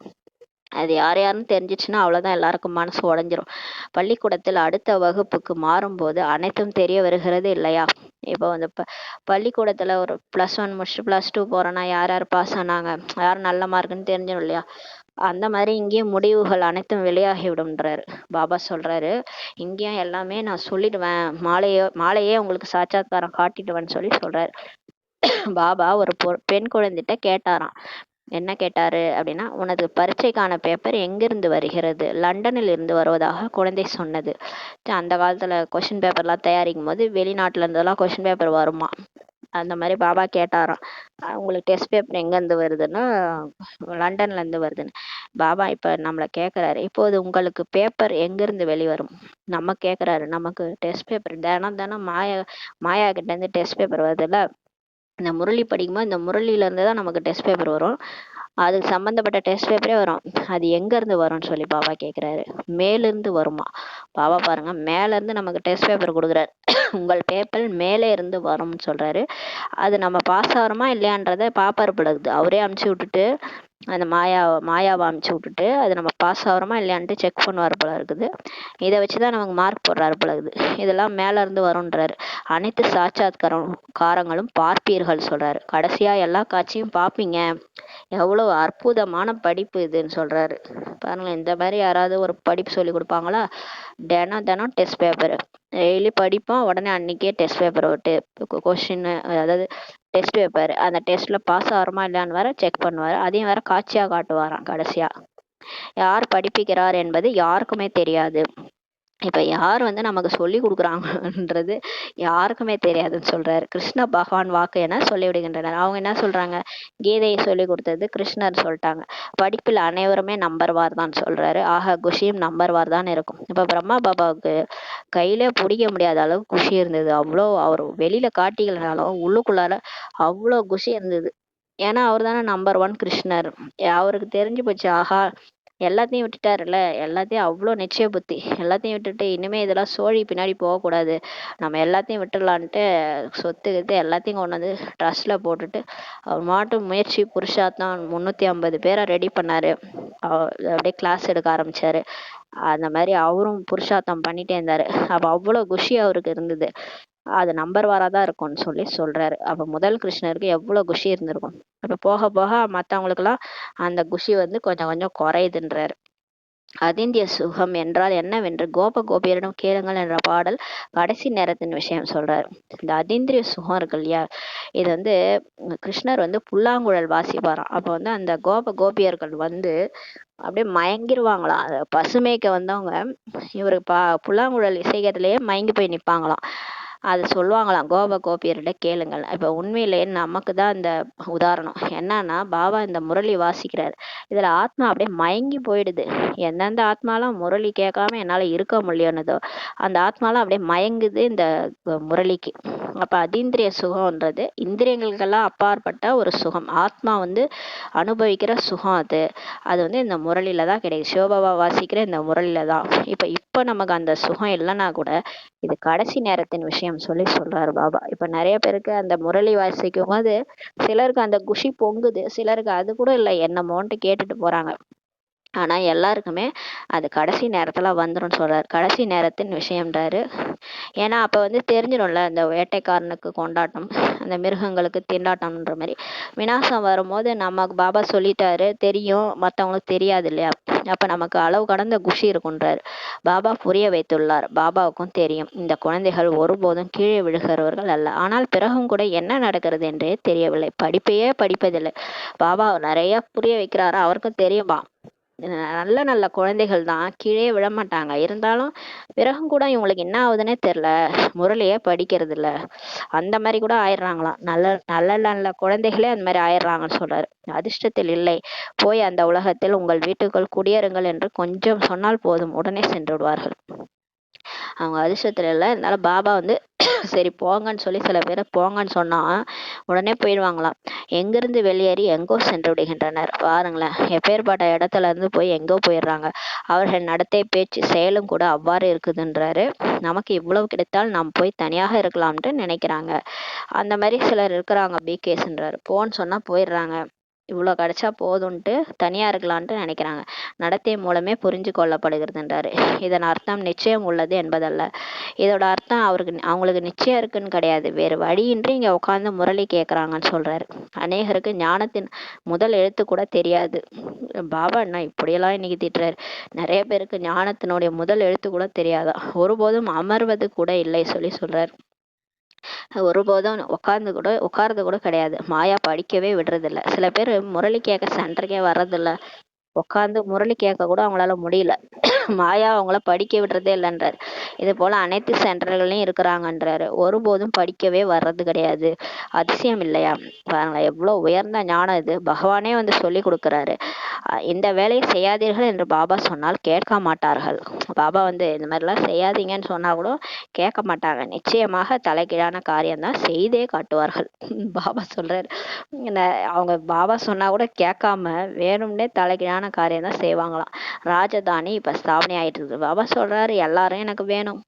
அது யார் யாருன்னு தெரிஞ்சிச்சுன்னா அவ்வளவுதான், எல்லாருக்கும் மனசு உடைஞ்சிரும். பள்ளிக்கூடத்தில் அடுத்த வகுப்புக்கு மாறும்போது அனைத்தும் தெரிய வருகிறது இல்லையா? இப்போ வந்து பள்ளிக்கூடத்துல ஒரு +1 முடிச்சுட்டு +2 போறோம்னா யார் யார் பாஸ் ஆனாங்க, யார் நல்ல மார்க்குன்னு தெரிஞ்சிடும் இல்லையா? அந்த மாதிரி இங்கேயும் முடிவுகள் அனைத்தும் வெளியாகிவிடும்ன்றாரு. பாபா சொல்றாரு, இங்கேயும் எல்லாமே நான் சொல்லிடுவேன், மாலையே உங்களுக்கு சாட்சாத்காரம் காட்டிடுவேன்னு சொல்லி சொல்றாரு. பாபா ஒரு பெண் குழந்தைகிட்ட கேட்டாராம். என்ன கேட்டாரு அப்படின்னா, உனது பரீட்சைக்கான பேப்பர் எங்கிருந்து வருகிறது? லண்டனில் இருந்து வருவதாக குழந்தை சொன்னது. அந்த காலத்துல கொஸ்டின் பேப்பர்லாம் தயாரிக்கும் போது வெளிநாட்டுல இருந்தெல்லாம் கொஸ்டின் பேப்பர் வருமா. அந்த மாதிரி பாபா கேட்டாராம், உங்களுக்கு டெஸ்ட் பேப்பர் எங்க இருந்து வருதுன்னா லண்டன்ல இருந்து வருதுன்னு. பாபா இப்ப நம்மள கேக்குறாரு, இப்போது உங்களுக்கு பேப்பர் எங்கிருந்து வெளிவரும்? நம்ம கேக்குறாரு, நமக்கு டெஸ்ட் பேப்பர் தினம் தினம் மாயா கிட்ட இருந்து டெஸ்ட் பேப்பர் வருதுல்ல, இந்த முரளி படிக்கும்போது இந்த முரளியில இருந்து தான் நமக்கு டெஸ்ட் பேப்பர் வரும். அதுக்கு சம்பந்தப்பட்ட டெஸ்ட் பேப்பரே வரும். அது எங்க இருந்து வரும்னு சொல்லி பாபா கேக்குறாரு. மேலிருந்து வருமா. பாபா பாருங்க, மேல இருந்து நமக்கு டெஸ்ட் பேப்பர் கொடுக்குறாரு. உங்கள் பேப்பர் மேலே இருந்து வரும்னு சொல்றாரு. அது நம்ம பாஸ் ஆகிறோமா இல்லையான்றத பாப்பாரு பழகுது. அவரே அமுச்சு விட்டுட்டு அந்த மாயாவை அமுச்சு விட்டுட்டு அது நம்ம பாஸ் ஆகிறோமா இல்லையான்ட்டு செக் பண்ணுவார் போல இருக்குது. இதை வச்சுதான் நமக்கு மார்க் போடுறாரு போல இருக்குது. இதெல்லாம் மேல இருந்து வரும்ன்றாரு. அனைத்து சாட்சாத்காரங்களும் பார்ப்பீர்கள் சொல்றாரு. கடைசியா எல்லா காட்சியும் பார்ப்பீங்க. எவ்வளவு அற்புதமான படிப்பு இதுன்னு சொல்றாரு. பாருங்க, இந்த மாதிரி யாராவது ஒரு படிப்பு சொல்லி கொடுப்பாங்களா? தினம் தினம் டெஸ்ட் பேப்பர் டெய்லி படிப்போம், உடனே அன்னைக்கே டெஸ்ட் பேப்பர் விட்டு கொஸ்டின், அதாவது டெஸ்ட் பேப்பர், அந்த டெஸ்ட்ல பாஸ் ஆகிறோமா இல்லையான்னு வேற செக் பண்ணுவாரு. அதையும் வேற காட்சியா காட்டுவாராம். கடைசியா யார் படிப்பிக்கிறார் என்பது யாருக்குமே தெரியாது. இப்ப யார் வந்து நமக்கு சொல்லி கொடுக்குறாங்கன்றது யாருக்குமே தெரியாதுன்னு சொல்றாரு. கிருஷ்ண பகவான் வாக்கு என சொல்லி விடுகின்றனர். அவங்க என்ன சொல்றாங்க, கீதையை சொல்லி கொடுத்தது கிருஷ்ணர் சொல்லிட்டாங்க. படிப்பில் அனைவருமே நம்பர்வார் தான் சொல்றாரு. ஆக குஷியும் நம்பர்வார் தான் இருக்கும். இப்ப பிரம்மா பாபாவுக்கு கையிலே பிடிக்க முடியாத அளவு குஷி இருந்தது. அவ்வளோ அவர் வெளியில காட்டிக்கலனாலும் உள்ளுக்குள்ளார அவ்வளோ குஷி இருந்தது. ஏன்னா அவர் தானே நம்பர் 1 கிருஷ்ணர். அவருக்கு தெரிஞ்சு போச்சு, ஆஹா எல்லாத்தையும் விட்டுட்டாருல்ல, எல்லாத்தையும் அவ்வளோ நிச்சய புத்தி, எல்லாத்தையும் விட்டுட்டு இனிமே இதெல்லாம் சோழி பின்னாடி போகக்கூடாது, நம்ம எல்லாத்தையும் விட்டுடலான்ட்டு சொத்து கித்து எல்லாத்தையும் கொண்டு வந்து ட்ரஸ்ட்ல போட்டுட்டு அவர் மாட்டும் முயற்சி புருஷார்த்தம் 350 பேரை ரெடி பண்ணாரு. அப்படியே கிளாஸ் எடுக்க ஆரம்பிச்சாரு. அந்த மாதிரி அவரும் புருஷார்த்தம் பண்ணிட்டே இருந்தாரு. அப்ப அவ்வளவு குஷி அவருக்கு இருந்தது. அது நம்பர்வாரா தான் இருக்கும்னு சொல்லி சொல்றாரு. அப்ப முதல் கிருஷ்ணருக்கு எவ்வளவு குஷி இருந்திருக்கும். அப்ப போக போக மத்தவங்களுக்கு எல்லாம் அந்த குஷி வந்து கொஞ்சம் கொஞ்சம் குறையுதுன்றாரு. அதிந்திய சுகம் என்றால் என்னவென்று கோபியரிடம் கேளுங்கள் என்ற பாடல் கடைசி நேரத்தின் விஷயம் சொல்றாரு. இந்த அதீந்திரிய சுகம் இருக்கு இல்லையா, இது வந்து கிருஷ்ணர் வந்து புல்லாங்குழல் வாசிப்பாராம். அப்ப வந்து அந்த கோபியர்கள் வந்து அப்படியே மயங்கிருவாங்களாம். பசுமைக்க வந்தவங்க இவரு புல்லாங்குழல் இசைக்கிறதுலயே மயங்கி போய் நிப்பாங்களாம். அது சொல்லுவாங்களாம், கோபியர்கிட்ட கேளுங்கள். இப்ப உண்மையிலேயே நமக்கு தான் இந்த உதாரணம் என்னன்னா, பாபா இந்த முரளி வாசிக்கிறார், இதுல ஆத்மா அப்படியே மயங்கி போயிடுது. எந்தெந்த ஆத்மாலாம் முரளி கேட்காம என்னால இருக்க முடியும்னதோ அந்த ஆத்மாலாம் அப்படியே மயங்குது இந்த முரளிக்கு. அப்ப அதீந்திரிய சுகம்ன்றது இந்திரியங்களுக்கெல்லாம் அப்பாற்பட்ட ஒரு சுகம். ஆத்மா வந்து அனுபவிக்கிற சுகம் அது. அது வந்து இந்த முரளில தான் கிடைக்கும். சிவபாபா வாசிக்கிற இந்த முரளில தான். இப்ப நமக்கு அந்த சுகம் இல்லைன்னா கூட இது கடைசி நேரத்தின் விஷயம் சொல்லி சொல்றாரு பாபா. இப்ப நிறைய பேருக்கு அந்த முரளி வாசிக்கும் போது சிலருக்கு அந்த குஷி பொங்குது, சிலருக்கு அது கூட இல்லை, என்னமோன்ட்டு கேட்டுட்டு போறாங்க. ஆனா எல்லாருக்குமே அது கடைசி நேரத்துல வந்துரும் சொல்றாரு. கடைசி நேரத்தின் விஷயம்ன்றாரு. ஏன்னா அப்ப வந்து தெரிஞ்சிடும்ல, அந்த வேட்டைக்காரனுக்கு கொண்டாட்டம், அந்த மிருகங்களுக்கு திண்டாட்டம்ன்ற மாதிரி விநாசம் வரும்போது நமக்கு பாபா சொல்லிட்டாரு, தெரியும், மற்றவங்களுக்கு தெரியாது இல்லையா? அப்ப நமக்கு அளவு கடந்த குஷி இருக்குன்றாரு. பாபா புரிய வைத்துள்ளார். பாபாவுக்கும் தெரியும் இந்த குழந்தைகள் ஒருபோதும் கீழே விழுகிறவர்கள் அல்ல. ஆனால் பிறகும் கூட என்ன நடக்கிறது என்றே தெரியவில்லை. படிப்பையே படிப்பதில்லை. பாபா நிறைய புரிய வைக்கிறாரு. அவருக்கும் தெரியுமா, நல்ல நல்ல குழந்தைகள் தான், கீழே விழமாட்டாங்க. இருந்தாலும் பிறகும் கூட இவங்களுக்கு என்ன ஆகுதுன்னே தெரியல, முரளியே படிக்கிறது இல்ல, அந்த மாதிரி கூட ஆயிடுறாங்களாம். நல்ல நல்ல நல்ல குழந்தைகளே அந்த மாதிரி ஆயிடுறாங்கன்னு சொல்றாரு. அதிர்ஷ்டத்தில் இல்லை, போய் அந்த உலகத்தில் உங்கள் வீட்டுக்குள் குடியேறுங்கள் என்று கொஞ்சம் சொன்னால் போதும், உடனே சென்று விடுவார்கள். அவங்க அதிர்ஷ்டத்துல இல்லை, இருந்தாலும் பாபா வந்து சரி போங்கன்னு சொல்லி சில பேரை போங்கன்னு சொன்னா உடனே போயிடுவாங்களாம். எங்கிருந்து வெளியேறி எங்கோ சென்று விடுகின்றனர். பாருங்களேன், எப்பேற்பட்ட இடத்துல இருந்து போய் எங்கோ போயிடுறாங்க. அவர்கள் நடத்தை, பேச்சு, செயலும் கூட அவ்வாறு இருக்குதுன்றாரு. நமக்கு இவ்வளவு கிடைத்தால் நாம் போய் தனியாக இருக்கலாம்ட்டு நினைக்கிறாங்க. அந்த மாதிரி சிலர் இருக்கிறாங்க. பிகேஸ்ன்றாரு. போன்னு சொன்னா போயிடுறாங்க. இவ்வளோ கிடைச்சா போதும்ன்ட்டு தனியா இருக்கலான்ட்டு நினைக்கிறாங்க. நடத்தை மூலமே புரிஞ்சு கொள்ளப்படுகிறதுன்றாரு. இதன் அர்த்தம் நிச்சயம் உள்ளது என்பதல்ல. இதோட அர்த்தம் அவங்களுக்கு நிச்சயம் இருக்குன்னு கிடையாது. வேறு வழியின்றி இங்க உட்காந்து முரளி கேட்கறாங்கன்னு சொல்றாரு. அநேகருக்கு ஞானத்தின் முதல் எழுத்து கூட தெரியாது. பாபா என்ன இப்படியெல்லாம் இன்னைக்கு திட்டுறாரு. நிறைய பேருக்கு ஞானத்தினுடைய முதல் எழுத்து கூட தெரியாதா, ஒருபோதும் அமர்வது கூட இல்லை சொல்லி சொல்றாரு. ஒருபோதும் உட்கார்றது கூட கிடையாது. மாயா படிக்கவே விடுறதில்ல. சில பேர் முரளி கேட்க சென்டருக்கே வர்றதில்ல, உட்காந்து முரளி கேட்க கூட அவங்களால முடியல. மாயா அவங்கள படிக்க விடுறதே இல்லைன்றாரு. இது போல அனைத்து சென்டர்களையும் இருக்கிறாங்கன்றாரு. ஒருபோதும் படிக்கவே வர்றது கிடையாது. அதிசயம் இல்லையா? பாருங்க எவ்வளவு உயர்ந்த ஞானம் இது. பகவானே வந்து சொல்லி கொடுக்குறாரு. இந்த வேலையை செய்யாதீர்கள் என்று பாபா சொன்னால் கேட்க மாட்டார்கள். பாபா வந்து இந்த மாதிரிலாம் செய்யாதீங்கன்னு சொன்னா கூட கேட்க மாட்டாங்க. நிச்சயமாக தலைகீழான காரியம்தான் செய்தே காட்டுவார்கள். பாபா சொல்றாரு. அவங்க பாபா சொன்னா கூட கேட்காம வேணும்னே தலைகீழான காரியம் தான் செய்வாங்களாம். ராஜதானி இப்ப ஸ்தாபனை ஆயிட்டு இருக்கு. பாபா சொல்றாரு எல்லாரும் எனக்கு வேணும்,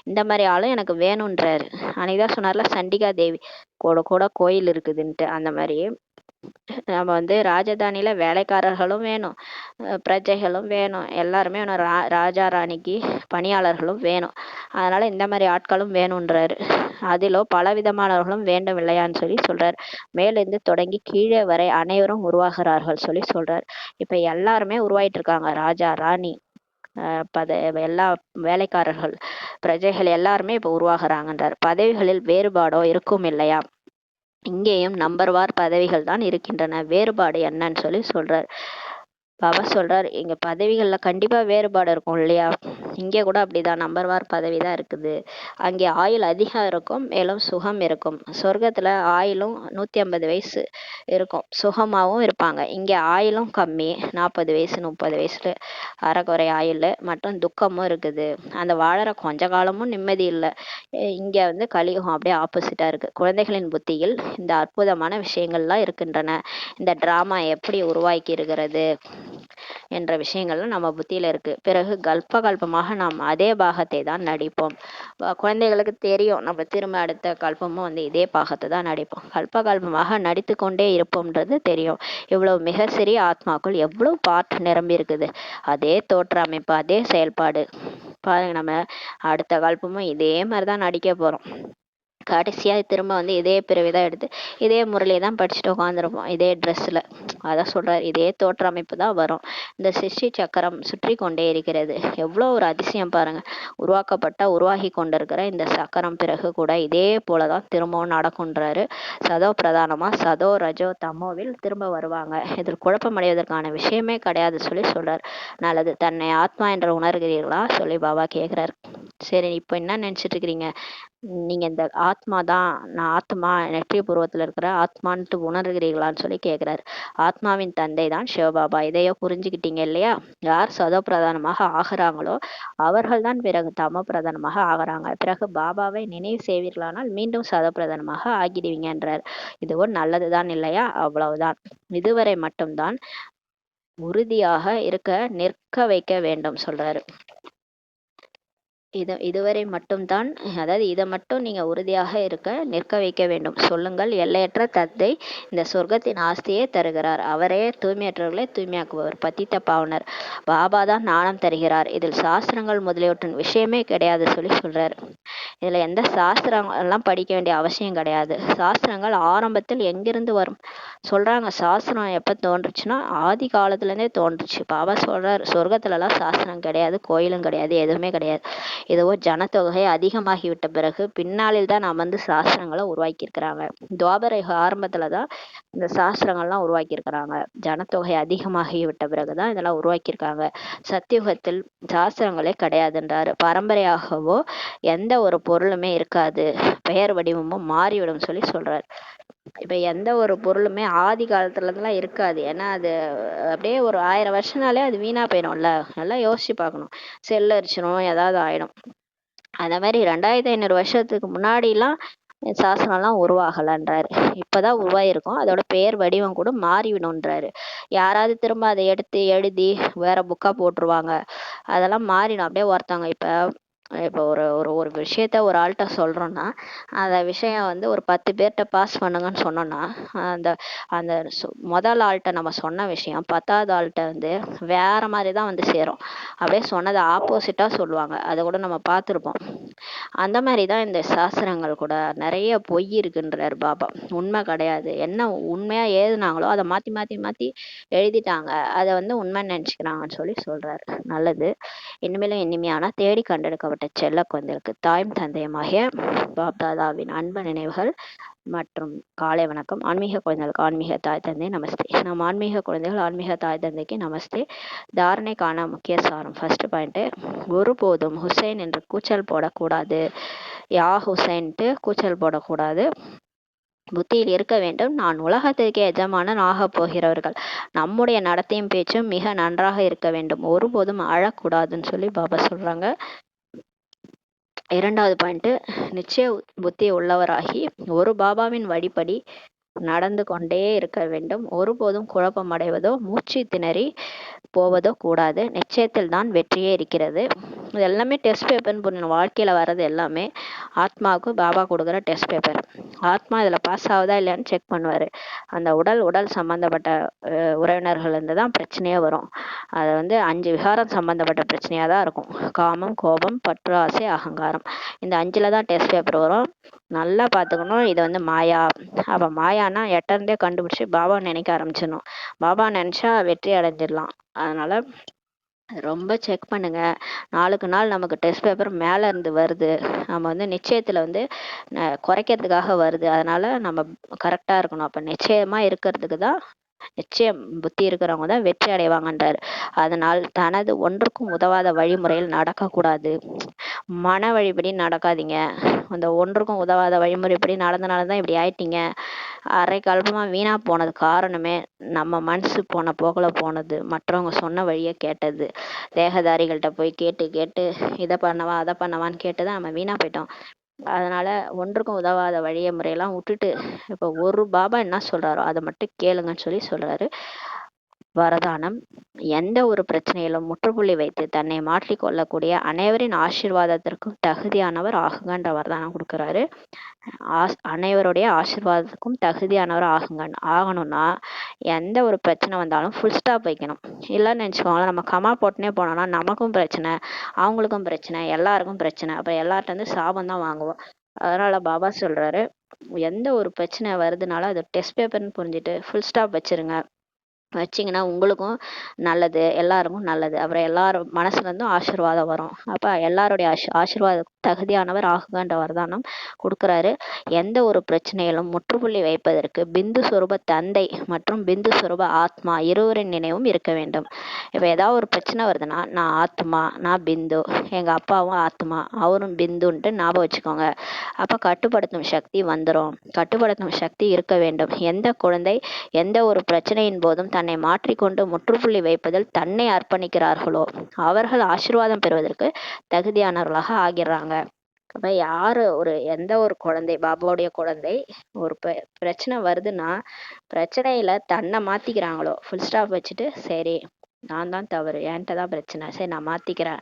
இந்த மாதிரி ஆளும் எனக்கு வேணும்ன்றாரு. அன்னைக்குதான் சொன்னார்ல, சண்டிகா தேவி கூட கூட கோயில் இருக்குதுன்ட்டு. அந்த மாதிரி நம்ம வந்து ராஜதானியில வேலைக்காரர்களும் வேணும், பிரஜைகளும் வேணும், எல்லாருமே வேணும். ராஜா ராணிக்கு பணியாளர்களும் வேணும். அதனால இந்த மாதிரி ஆட்களும் வேணும்ன்றாரு. அதிலோ பலவிதமானவர்களும் வேண்டும் இல்லையான்னு சொல்லி சொல்றாரு. மேலிருந்து தொடங்கி கீழே வரை அனைவரும் உருவாகிறார்கள் சொல்லி சொல்றாரு. இப்ப எல்லாருமே உருவாயிட்டு இருக்காங்க. ராஜா ராணி, எல்லா வேலைக்காரர்கள், பிரஜைகள் எல்லாருமே இப்ப உருவாகிறாங்கன்றார். பதவிகளில் வேறுபாடோ இருக்கும் இல்லையா? இங்கேயும் நம்பர்வார் பதவிகள் தான் இருக்கின்றன. வேறுபாடு என்னன்னு சொல்லி சொல்றார். பாபா சொல்றார், இங்க பதவிகள்ல கண்டிப்பா வேறுபாடு இருக்கும் இல்லையா? இங்கே கூட அப்படிதான், நம்பர்வார் பதவி தான் இருக்குது. அங்கே ஆயுள் அதிகம் இருக்கும், மேலும் சுகம் இருக்கும். சொர்க்கத்துல ஆயுளும் 150 வயசு இருக்கும், சுகமாவும் இருப்பாங்க. இங்க ஆயுளும் கம்மி, 40 வயசு 30 வயசுல அறகுறை ஆயுள் மற்றும் துக்கமும் இருக்குது. அந்த வாழற கொஞ்ச காலமும் நிம்மதி இல்லை. இங்க வந்து கலியுகம் அப்படியே ஆப்போசிட்டா இருக்கு. குழந்தைகளின் புத்தியில் இந்த அற்புதமான விஷயங்கள்லாம் இருக்கின்றன. இந்த டிராமா எப்படி உருவாக்கி இருக்கிறது என்ற விஷயங்கள்லாம் நம்ம புத்தியில இருக்கு. பிறகு கல்பமாக நாம் அதே பாகத்தை தான் நடிப்போம். குழந்தைகளுக்கு தெரியும், நம்ம திரும்ப அடுத்த கல்பமும் வந்து இதே பாகத்தை தான் நடிப்போம். கல்பமாக நடித்து கொண்டே இருப்போம்ன்றது தெரியும். இவ்வளவு மிக சிறிய ஆத்மாக்குள் எவ்வளவு பார்ட் நிரம்பி இருக்குது. அதே தோற்ற அமைப்பு, அதே செயல்பாடு. பாருங்க, நம்ம அடுத்த கல்பமும் இதே மாதிரிதான் நடிக்க போறோம். கடைசியா திரும்ப வந்து இதே பிறவிதான் எடுத்து இதே முறையிலே தான் படிச்சுட்டு உட்காந்துருப்போம், இதே ட்ரெஸ்ல. அதான் சொல்றாரு, இதே தோற்ற அமைப்பு தான் வரும். இந்த சிருஷ்டி சக்கரம் சுற்றி கொண்டே இருக்கிறது. எவ்வளோ ஒரு அதிசயம் பாருங்க. உருவாகி கொண்டிருக்கிற இந்த சக்கரம் பிறகு கூட இதே போலதான் திரும்பவும் நடக்குன்றாரு. சதோ பிரதானமா சதோ ரஜோ தமோவில் திரும்ப வருவாங்க. இதில் குழப்பமடைவதற்கான விஷயமே கிடையாது சொல்லி சொல்றாரு. நல்லது, தன்னை ஆத்மா என்று உணர்கிறீர்களா சொல்லி பாபா கேட்கிறாரு. சரி, இப்போ என்ன நினைச்சிட்டு இருக்கிறீங்க? நீங்க இந்த ஆத்மா தான், நான் ஆத்மா, நெற்றி பூர்வத்துல இருக்கிற ஆத்மான்ட்டு உணர்கிறீங்களான்னு சொல்லி கேட்கிறாரு. ஆத்மாவின் தந்தை தான் சிவபாபா. இதையோ புரிஞ்சுக்கிட்டீங்க இல்லையா? யார் சதோ பிரதானமாக ஆகிறாங்களோ அவர்கள் தான் பிறகு தமோ பிரதானமாக ஆகிறாங்க. பிறகு பாபாவை நினைவு செய்வீர்களானால் மீண்டும் சதோ பிரதானமாக ஆகிடுவீங்கன்றார். இதுவும் நல்லதுதான் இல்லையா? அவ்வளவுதான். இதுவரை மட்டும்தான் உறுதியாக இருக்க நிற்க வைக்க வேண்டும் சொல்றாரு. இதுவரை மட்டும்தான், அதாவது இதை மட்டும் நீங்க உறுதியாக இருக்க நிற்க வைக்க வேண்டும். சொல்லுங்கள், எல்லையற்ற தந்தை இந்த சொர்க்கத்தின் ஆஸ்தியை தருகிறார். அவரே தூய்மையற்றவர்களை தூய்மையாக்குபவர், பதித்த பாவனர். பாபா தான் ஞானம் தருகிறார். இதில் சாஸ்திரங்கள் முதலியவற்றின் விஷயமே கிடையாது சொல்லி சொல்றாரு. இதுல எந்த சாஸ்திரங்கள் எல்லாம் படிக்க வேண்டிய அவசியம் கிடையாது. சாஸ்திரங்கள் ஆரம்பத்தில் எங்கிருந்து வரும் சொல்றாங்க. சாஸ்திரம் எப்ப தோன்றுச்சுன்னா ஆதி காலத்துல இருந்தே தோன்றுச்சு. பாபா சொல்றாரு, சொர்க்கத்துல எல்லாம் சாஸ்திரம் கிடையாது, கோயிலும் கிடையாது, எதுவுமே கிடையாது. ஏதோ ஜனத்தொகை அதிகமாகிவிட்ட பிறகு பின்னாளில் தான் நாம் சாஸ்திரங்களை உருவாக்கியிருக்கிறாங்க. துவாபர ஆரம்பத்துல தான் இந்த சாஸ்திரங்கள்லாம் உருவாக்கியிருக்கிறாங்க. ஜனத்தொகை அதிகமாகிவிட்ட பிறகுதான் இதெல்லாம் உருவாக்கியிருக்காங்க. சத்தியுகத்தில் சாஸ்திரங்களே கிடையாதுன்றாரு. பரம்பரையாகவோ எந்த ஒரு பொருளுமே இருக்காது, பெயர் வடிவமும் மாறிவிடும் சொல்லி சொல்றாரு. இப்ப எந்த ஒரு பொருளுமே ஆதி காலத்துல இருந்துலாம் இருக்காது. ஏன்னா அது அப்படியே ஒரு 1000 வருஷம்னாலே அது வீணா போயிடும்ல. நல்லா யோசிச்சு பார்க்கணும். செல்லரிச்சிடும், ஏதாவது ஆயிடும். அந்த மாதிரி 2500 வருஷத்துக்கு முன்னாடிலாம் சாசனம்லாம் உருவாகலன்றாரு. இப்பதான் உருவாயிருக்கும். அதோட பெயர் வடிவம் கூட மாறிவிடும்ன்றாரு. யாராவது திரும்ப அதை எடுத்து எழுதி வேற புக்கா போட்டுருவாங்க. அதெல்லாம் மாறிடும். அப்படியே ஒருத்தவங்க இப்போ ஒரு ஒரு ஒரு விஷயத்த ஒரு ஆள்கிட்ட சொல்றோம்னா அந்த விஷயம் ஒரு 10 பேர்கிட்ட பாஸ் பண்ணுங்கன்னு சொன்னோம்னா அந்த அந்த முதல் ஆள்கிட்ட நம்ம சொன்ன விஷயம் 10வது ஆள்கிட்ட வேற மாதிரி தான் சேரும். அப்படியே சொன்னதை ஆப்போசிட்டா சொல்லுவாங்க. அதை கூட நம்ம பார்த்துருப்போம். அந்த மாதிரி தான் இந்த சாஸ்திரங்கள் கூட நிறைய பொய் இருக்குன்றார் பாபா. உண்மை கிடையாது. என்ன உண்மையா எழுதுனாங்களோ அதை மாத்தி மாத்தி மாத்தி எழுதிட்டாங்க. அதை உண்மை நினைச்சுக்கிறாங்கன்னு சொல்லி சொல்றாரு. நல்லது. இனிமேலும் இனிமையான தேடி கண்டெடுக்கப்பட்ட செல்ல குழந்தைகளுக்கு தாயும் தந்தையுமாகிய பாப்தாதாவின் அன்பு நினைவுகள் மற்றும் காலை வணக்கம். ஆன்மீக குழந்தைகளுக்கு ஆன்மீக தாய் தந்தை நமஸ்தே. நம் ஆன்மீக குழந்தைகள் ஆன்மீக தாய் தந்தைக்கு நமஸ்தே. தாரணைக்கான முக்கிய சாரம். ஃபர்ஸ்ட் பாயிண்ட், ஒருபோதும் ஹுசைன் என்று கூச்சல் போடக்கூடாது. யா ஹுசைன்ட்டு கூச்சல் போடக்கூடாது. புத்தியில் இருக்க வேண்டும், நான் உலகத்திற்கு எஜமானன் ஆகப் போகிறவர்கள். நம்முடைய நடத்தையும் பேச்சும் மிக நன்றாக இருக்க வேண்டும். ஒருபோதும் அழக்கூடாதுன்னு சொல்லி பாபா சொல்றாங்க. இரண்டாவது பாயிண்ட், நிச்சய புத்தி உள்ளவராகி ஒரு பாபாவின் வழிபடி நடந்து கொண்டே இருக்க வேண்டும். ஒருபோதும் குழப்பம் அடைவதோ மூச்சு திணறி போவதோ கூடாது. நிச்சயத்தில் தான் வெற்றியே இருக்கிறது. இது எல்லாமே டெஸ்ட் பேப்பர்னு புரியணும். வாழ்க்கையில வர்றது எல்லாமே ஆத்மாவுக்கு பாபா கொடுக்குற டெஸ்ட் பேப்பர். ஆத்மா இதுல பாஸ் ஆகுதா இல்லையான்னு செக் பண்ணுவாரு. அந்த உடல் சம்பந்தப்பட்ட உறவினர்கள் இருந்து தான் பிரச்சனையே வரும். அது 5 விகாரம் சம்பந்தப்பட்ட பிரச்சனையா தான் இருக்கும். காமம், கோபம், பற்று, ஆசை, அகங்காரம். இந்த 5ல தான் டெஸ்ட் பேப்பர் வரும். நல்லா பார்த்துக்கணும். இது மாயா. அப்ப மாயானா எட்டர்ந்தே கண்டுபிடிச்சு பாபா நினைக்க ஆரம்பிச்சிடணும். பாபா நினைச்சா வெற்றி அடைஞ்சிடலாம். அதனால ரொம்ப செக் பண்ணுங்க. நாளுக்கு நாள் நமக்கு டெஸ்ட் பேப்பர் மேல இருந்து வருது. நம்ம நிச்சயத்துல குறைக்கிறதுக்காக வருது. அதனால நம்ம கரெக்டா இருக்கணும். அப்ப நிச்சயமா இருக்கிறதுக்கு தான், நிச்சயம் புத்தி இருக்கிறவங்க தான் வெற்றி அடைவாங்கன்றாரு. அதனால் தனது ஒன்றுக்கும் உதவாத வழிமுறையில் நடக்கக்கூடாது. மன வழிபடி நடக்காதீங்க. அந்த ஒன்றுக்கும் உதவாத வழிமுறைப்படி நடந்தனாலதான் இப்படி ஆயிட்டீங்க. அரை கல்பமா வீணா போனது காரணமே நம்ம மனசு போன போகல போனது, மற்றவங்க சொன்ன வழிய கேட்டது, தேகதாரிகள்கிட்ட போய் கேட்டு கேட்டு இதை பண்ணவா அதை பண்ணவான்னு கேட்டுதான் நம்ம வீணா போயிட்டோம். அதனால ஒன்றுக்கும் உதவாத வழிய முறையெல்லாம் விட்டுட்டு இப்ப ஒரு பாபா என்ன சொல்றாரோ அதை மட்டும் கேளுங்கன்னு சொல்லி சொல்றாரு. வரதானம், எந்த ஒரு பிரச்சனையிலும் முற்றுப்புள்ளி வைத்து தன்னை மாற்றிக்கொள்ளக்கூடிய அனைவரின் ஆசீர்வாதத்திற்கும் தகுதியானவர் ஆகுங்கன்ற வரதானம் கொடுக்குறாரு. அனைவருடைய ஆசீர்வாதத்துக்கும் தகுதியானவர் ஆகணும்னா எந்த ஒரு பிரச்சனை வந்தாலும் ஃபுல் ஸ்டாப் வைக்கணும். இல்லைன்னு நினச்சிக்கோங்களேன், நம்ம கமா போட்டுனே போனோம்னா நமக்கும் பிரச்சனை, அவங்களுக்கும் பிரச்சனை, எல்லாருக்கும் பிரச்சனை. அப்போ எல்லார்ட்ட சாபம் தான் வாங்குவோம். அதனால பாபா சொல்றாரு, எந்த ஒரு பிரச்சனை வருதுனால அது டெஸ்ட் பேப்பர்னு புரிஞ்சுட்டு ஃபுல் ஸ்டாப் வச்சிருங்க. வச்சிங்கன்னா உங்களுக்கும் நல்லது, எல்லாருக்கும் நல்லது. அப்புறம் எல்லாரும் மனசுலேருந்தும் ஆசீர்வாதம் வரும். அப்போ எல்லாருடைய ஆசீர்வாதத்துக்கு தகுதியானவர் ஆகுகன்ற வரதானம் கொடுக்குறாரு. எந்த ஒரு பிரச்சனையிலும் முற்றுப்புள்ளி வைப்பதற்கு பிந்து சொரூப தந்தை மற்றும் பிந்து சொரூப ஆத்மா இருவரின் நினைவும் இருக்க வேண்டும். இப்போ ஏதாவது ஒரு பிரச்சனை வருதுன்னா, நான் ஆத்மா, நான் பிந்து, எங்கள் அப்பாவும் ஆத்மா, அவரும் பிந்துன்ட்டு ஞாபகம் வச்சுக்கோங்க. அப்போ கட்டுப்படுத்தும் சக்தி வந்துடும். கட்டுப்படுத்தும் சக்தி இருக்க வேண்டும். எந்த குழந்தை எந்த ஒரு பிரச்சனையின் போதும் தன்னை மாற்றிக்கொண்டு முற்றுப்புள்ளி வைப்பதில் தன்னை அர்ப்பணிக்கிறார்களோ அவர்கள் ஆசீர்வாதம் பெறுவதற்கு தகுதியானவர்களாக ஆகிறாங்க. அப்ப யாரு எந்த ஒரு குழந்தை, பாபாவுடைய குழந்தை ஒரு பிரச்சனை வருதுன்னா பிரச்சனையில தன்னை மாத்திக்கிறாங்களோ, ஃபுல் ஸ்டாப் வச்சுட்டு சரி நான் தான் தவறு, என்கிட்ட தான் பிரச்சனை, சரி நான் மாத்திக்கிறேன்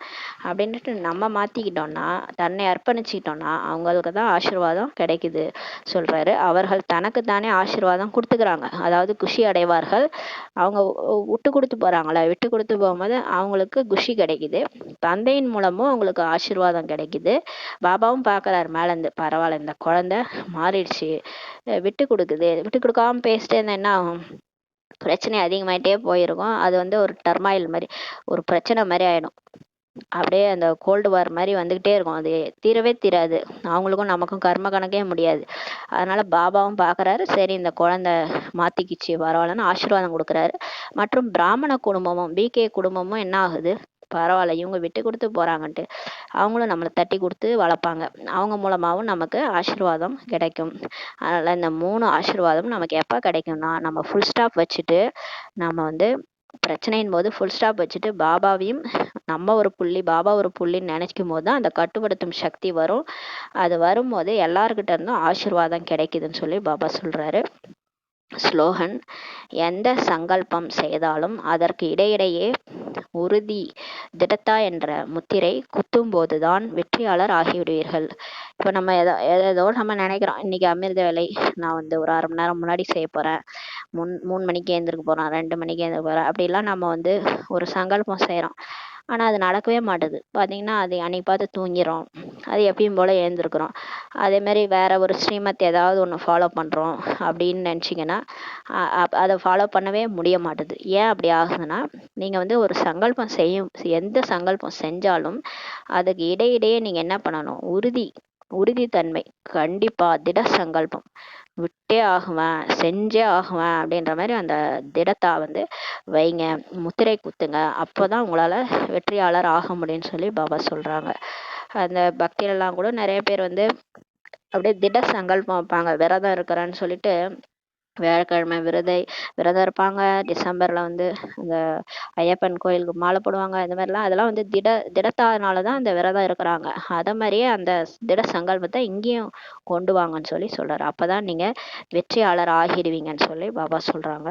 அப்படின்ட்டு நம்ம மாத்திக்கிட்டோம்னா, தன்னை அர்ப்பணிச்சுக்கிட்டோம்னா அவங்களுக்கு தான் ஆசீர்வாதம் கிடைக்குது சொல்றாரு. அவர்கள் தனக்கு தானே ஆசீர்வாதம் கொடுத்துக்கிறாங்க, அதாவது குஷி அடைவார்கள். அவங்க விட்டு கொடுத்து போறாங்களே, விட்டு கொடுத்து போகும்போது அவங்களுக்கு குஷி கிடைக்குது. தந்தையின் மூலமும் அவங்களுக்கு ஆசீர்வாதம் கிடைக்குது. பாபாவும் பார்க்கறாரு மேலேருந்து, பரவாயில்ல இந்த குழந்தை மாறிடுச்சு, விட்டு கொடுக்குது. விட்டு கொடுக்காம பேசிட்டே இருந்தா என்ன ஆகும்? பிரச்சனை அதிகமாயிட்டே போயிருக்கும். அது ஒரு டர்மாயில் மாதிரி, ஒரு பிரச்சனை மாதிரி ஆயிடும். அப்படியே அந்த கோல்டு வார் மாதிரி வந்துகிட்டே இருக்கும். அது தீரவே தீராது. அவங்களுக்கும் நமக்கும் கர்ம கணக்கே முடியாது. அதனால பாபாவும் பார்க்கறாரு, சரி இந்த குழந்தை மாத்திக்கிச்சு பரவாயில்லன்னு ஆசீர்வாதம் கொடுக்குறாரு. மற்றும் பிராமண குடும்பமும் பிகே குடும்பமும் என்ன ஆகுது, பரவாயில்ல இவங்க விட்டு கொடுத்து போறாங்கன்ட்டு அவங்களும் நம்மளை தட்டி கொடுத்து வளர்ப்பாங்க. அவங்க மூலமாகவும் நமக்கு ஆசீர்வாதம் கிடைக்கும். அதனால இந்த 3 ஆசீர்வாதம் நமக்கு எப்போ கிடைக்கும்னா, நம்ம ஃபுல் ஸ்டாப் வச்சுட்டு நம்ம பிரச்சனையின் போது ஃபுல் ஸ்டாப் வச்சுட்டு பாபாவையும் நம்ம ஒரு புள்ளி, பாபா ஒரு புள்ளின்னு நினைக்கும் போது தான் அந்த கட்டுப்படுத்தும் சக்தி வரும். அது வரும்போது எல்லார்கிட்ட இருந்தும் ஆசீர்வாதம் கிடைக்குதுன்னு சொல்லி பாபா சொல்றாரு. ஸ்லோகன்: எந்த சங்கல்பம் செய்தாலும் அதற்கு இடையிடையே உறுதி திடத்தா என்ற முத்திரை குத்தும் போதுதான் வெற்றியாளர் ஆகிவிடுவீர்கள். இப்போ நம்ம ஏதோ நம்ம நினைக்கிறோம், இன்னைக்கு அமிர்த வேலை நான் ஒரு 1/2 மணி நேரம் முன்னாடி செய்ய போறேன், 3 மணிக்கு எழுந்திருக்க போறேன், 2 மணிக்கு எழுந்திருக்க போறேன், அப்படிலாம் நம்ம ஒரு சங்கல்பம் செய்யறோம். ஆனா அது நடக்கவே மாட்டுது. பாத்தீங்கன்னா அது அன்னைக்கு பார்த்து தூங்கிறோம், அது எப்பயும் போல எழுந்திருக்கிறோம். அதே மாதிரி வேற ஒரு ஸ்ரீமத் ஏதாவது ஒன்று ஃபாலோ பண்றோம் அப்படின்னு நினைச்சீங்கன்னா அதை ஃபாலோ பண்ணவே முடிய மாட்டுது. ஏன் அப்படி ஆகுதுன்னா, நீங்க ஒரு சங்கல்பம் எந்த சங்கல்பம் செஞ்சாலும் அதுக்கு இடையிடையே நீங்க என்ன பண்ணணும், உறுதித்தன்மை, கண்டிப்பா திட சங்கல்பம், விட்டே ஆகுவேன், செஞ்சே ஆகுவேன் அப்படின்ற மாதிரி அந்த திடத்தா வைங்க, முத்திரை குத்துங்க. அப்போதான் உங்களால வெற்றியாளர் ஆக முடியும்னு சொல்லி பாபா சொல்றாங்க. அந்த பக்தியிலலாம் கூட நிறைய பேர் அப்படியே திட சங்கல்பம் வைப்பாங்க. விரதம் இருக்கிறேன்னு சொல்லிட்டு வியாழக்கிழமை விரதம் இருப்பாங்க. டிசம்பர்ல அந்த ஐயப்பன் கோயிலுக்கு மாலை போடுவாங்க. இந்த மாதிரிலாம் அதெல்லாம் திடத்தானாலதான் அந்த விரதம் இருக்கிறாங்க. அத மாதிரியே அந்த திட சங்கல்பத்தை இங்கேயும் கொண்டு வாங்கன்னு சொல்லி சொல்றாரு. அப்பதான் நீங்க வெற்றியாளர் ஆகிடுவீங்கன்னு சொல்லி பாபா சொல்றாங்க.